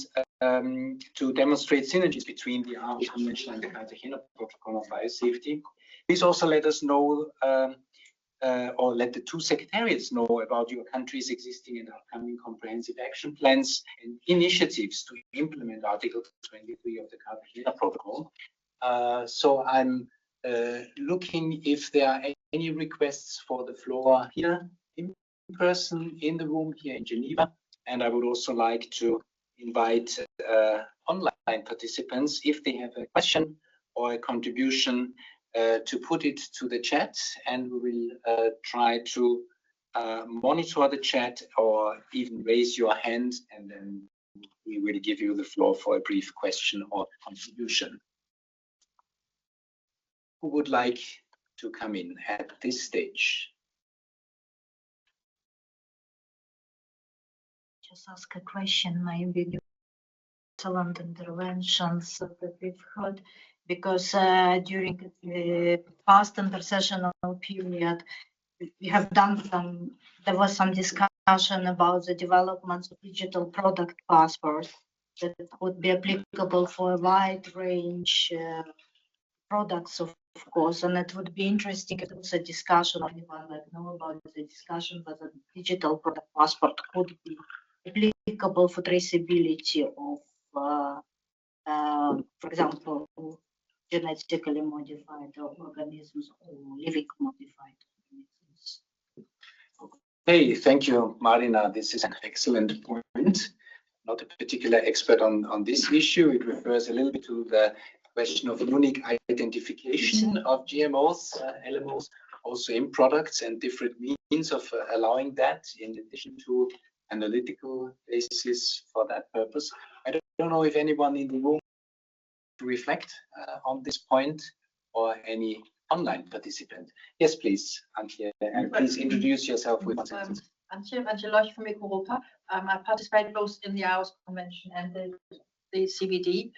to demonstrate synergies between the Aarhus Convention and the Cartagena Protocol on biosafety. Please also let us know or let the two secretariats know about your country's existing and upcoming comprehensive action plans and initiatives to implement Article 23 of the Cartagena Protocol. So I'm looking if there are any requests for the floor here in person in the room here in Geneva. And I would also like to invite online participants, if they have a question or a contribution, to put it to the chat, and we will try to monitor the chat or even raise your hand, and then we will give you the floor for a brief question or contribution. Who would like to come in at this stage? Just ask a question, maybe excellent interventions that we've heard, because during the past intersessional period, we have done there was some discussion about the developments of digital product passports that would be applicable for a wide range products, of course, and it would be interesting if there was a discussion, or anyone might know about the discussion whether digital product passport could be applicable for traceability of, for example, genetically modified organisms or living modified organisms. Hey, thank you, Marina. This is an excellent point. Not a particular expert on this issue. It refers a little bit to the question of unique identification of GMOs, LMOs, also in products, and different means of allowing that, in addition to analytical basis for that purpose. I don't know if anyone in the room to reflect on this point, or any online participant. Yes, please, Antje, and please introduce yourself with one sentence. Antje Loch from Europa. I participate both in the Aarhus Convention and the CVD.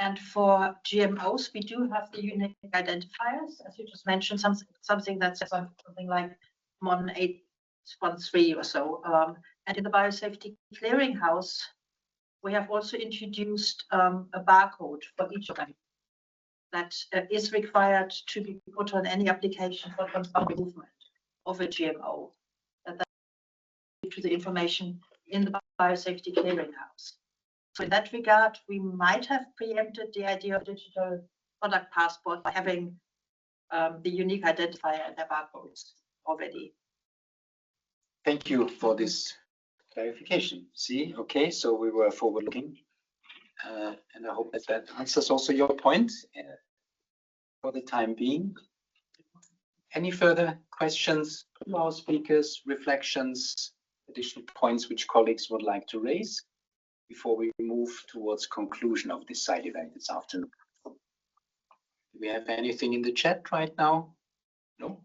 And for GMOs, we do have the unique identifiers, as you just mentioned, something that's something like MON 813 or so. And in the Biosafety Clearinghouse, we have also introduced a barcode for each of them that is required to be put on any application for movement of a GMO. That to the information in the Biosafety Clearinghouse. So in that regard, we might have preempted the idea of digital product passport by having the unique identifier and the barcodes already. Thank you for this clarification. See, okay, so we were forward-looking, and I hope that that answers also your point for the time being. Any further questions from our speakers, reflections, additional points which colleagues would like to raise before we move towards conclusion of this side event this afternoon? Do we have anything in the chat right now? No?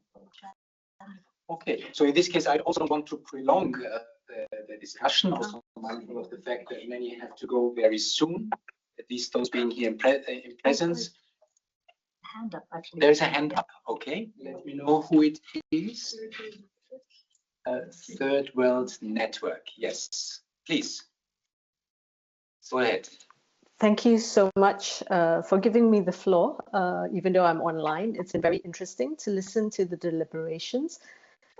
Okay, so in this case, I also don't want to prolong the discussion, also mindful of the fact that many have to go very soon, at least those being here in presence. Hand up, actually. There's a hand up, okay. Let me know who it is. Third World Network, yes, please. Go ahead. Thank you so much for giving me the floor, even though I'm online. It's been very interesting to listen to the deliberations.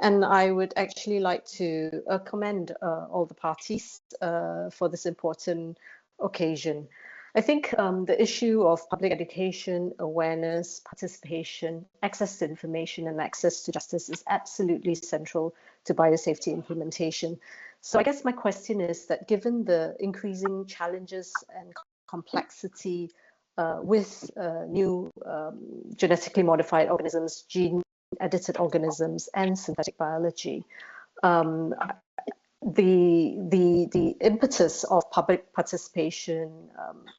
And I would actually like to commend all the parties for this important occasion. I think the issue of public education, awareness, participation, access to information, and access to justice is absolutely central to biosafety implementation. So I guess my question is that given the increasing challenges and complexity with new genetically modified organisms, gene-edited organisms, and synthetic biology, the impetus of public participation,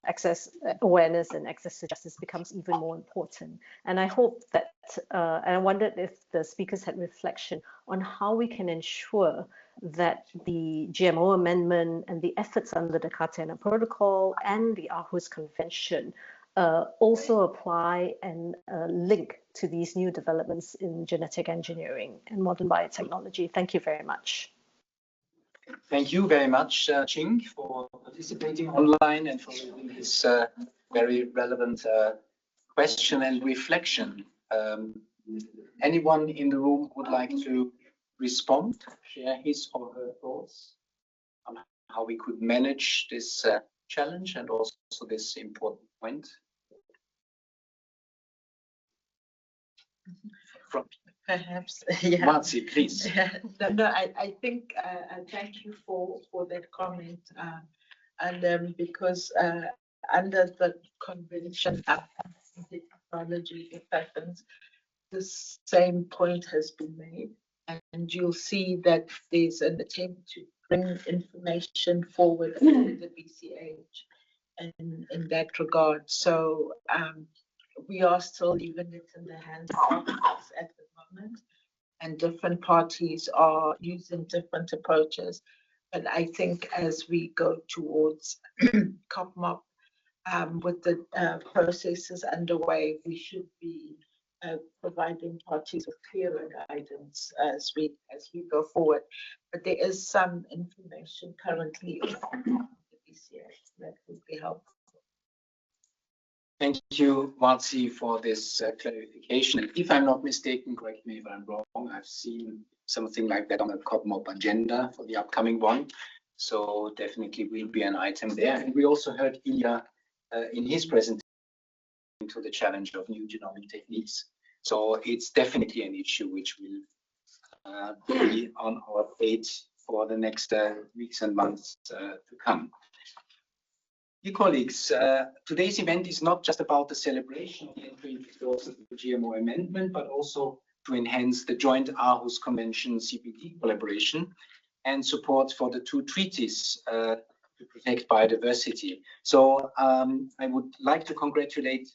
access, awareness, and access to justice becomes even more important. And I hope that, and I wondered if the speakers had reflection on how we can ensure that the GMO amendment and the efforts under the Cartagena Protocol and the Aarhus Convention also apply and link to these new developments in genetic engineering and modern biotechnology. Thank you very much. Thank you very much, Ching, for participating online and for this very relevant question and reflection. anyone in the room would like to respond, share his or her thoughts on how we could manage this challenge and also this important point? From Perhaps, yeah. Marzi, please. No, I think thank you for that comment. And because under the convention of technology patterns, the same point has been made, and you'll see that there's an attempt to bring information forward to the BCH in that regard. So we are still leaving it in the hands of us at the moment, and different parties are using different approaches. But I think as we go towards COPMOP, with the processes underway, we should be providing parties with clearer guidance as we go forward. But there is some information currently on the BCH that would be helpful. Thank you, Marzi, for this clarification. If I'm not mistaken, correct me if I'm wrong, I've seen something like that on the COPMOP agenda for the upcoming one. So definitely will be an item there. And we also heard Ilya in his presentation to the challenge of new genomic techniques. So it's definitely an issue which will be on our plate for the next weeks and months to come. Dear colleagues, today's event is not just about the celebration of the entry into force of the GMO amendment, but also to enhance the joint Aarhus Convention CPD collaboration and support for the two treaties to protect biodiversity. So I would like to congratulate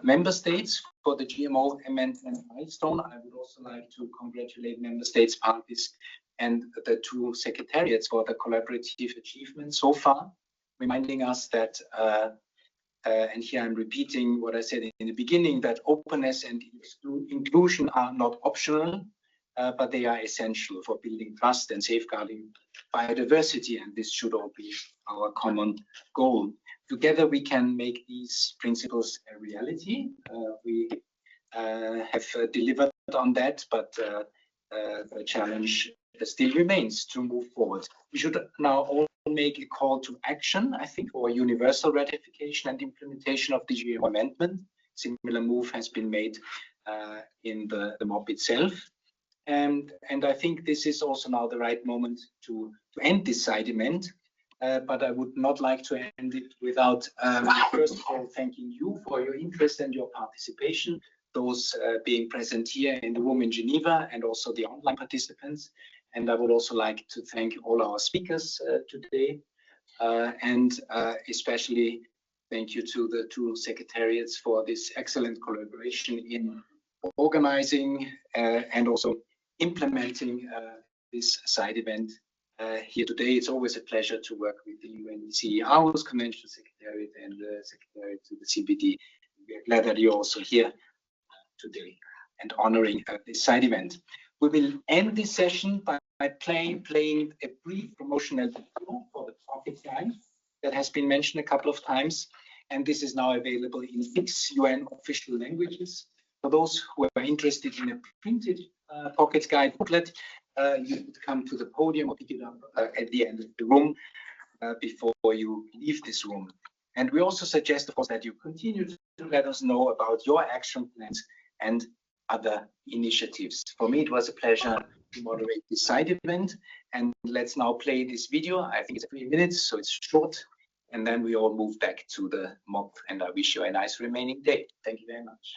member states for the GMO amendment milestone. I would also like to congratulate member states parties and the two secretariats for the collaborative achievement so far, reminding us that, and here I'm repeating what I said in the beginning, that openness and inclusion are not optional, but they are essential for building trust and safeguarding biodiversity, and this should all be our common goal. Together we can make these principles a reality. We have delivered on that, but the challenge still remains to move forward. We should now all make a call to action, I think, for universal ratification and implementation of the GMO amendment. Similar move has been made in the MOP itself. And I think this is also now the right moment to end this side event. But I would not like to end it without, first of all, thanking you for your interest and your participation, those being present here in the room in Geneva and also the online participants. And I would also like to thank all our speakers today, and especially thank you to the two secretariats for this excellent collaboration in organizing and also implementing this side event here today. It's always a pleasure to work with the UNEC Aarhus Convention Secretariat and the Secretariat to the CBD. We are glad that you're also here today and honoring this side event. We will end this session by playing a brief promotional video for the pocket guide that has been mentioned a couple of times. And this is now available in 6 UN official languages. For those who are interested in a printed pocket guide booklet, you could come to the podium or pick it up at the end of the room before you leave this room. And we also suggest, of course, that you continue to let us know about your action plans and other initiatives. For me, it was a pleasure to moderate this side event. And let's now play this video. I think it's 3 minutes, so it's short. And then we all move back to the MOP, and I wish you a nice remaining day. Thank you very much.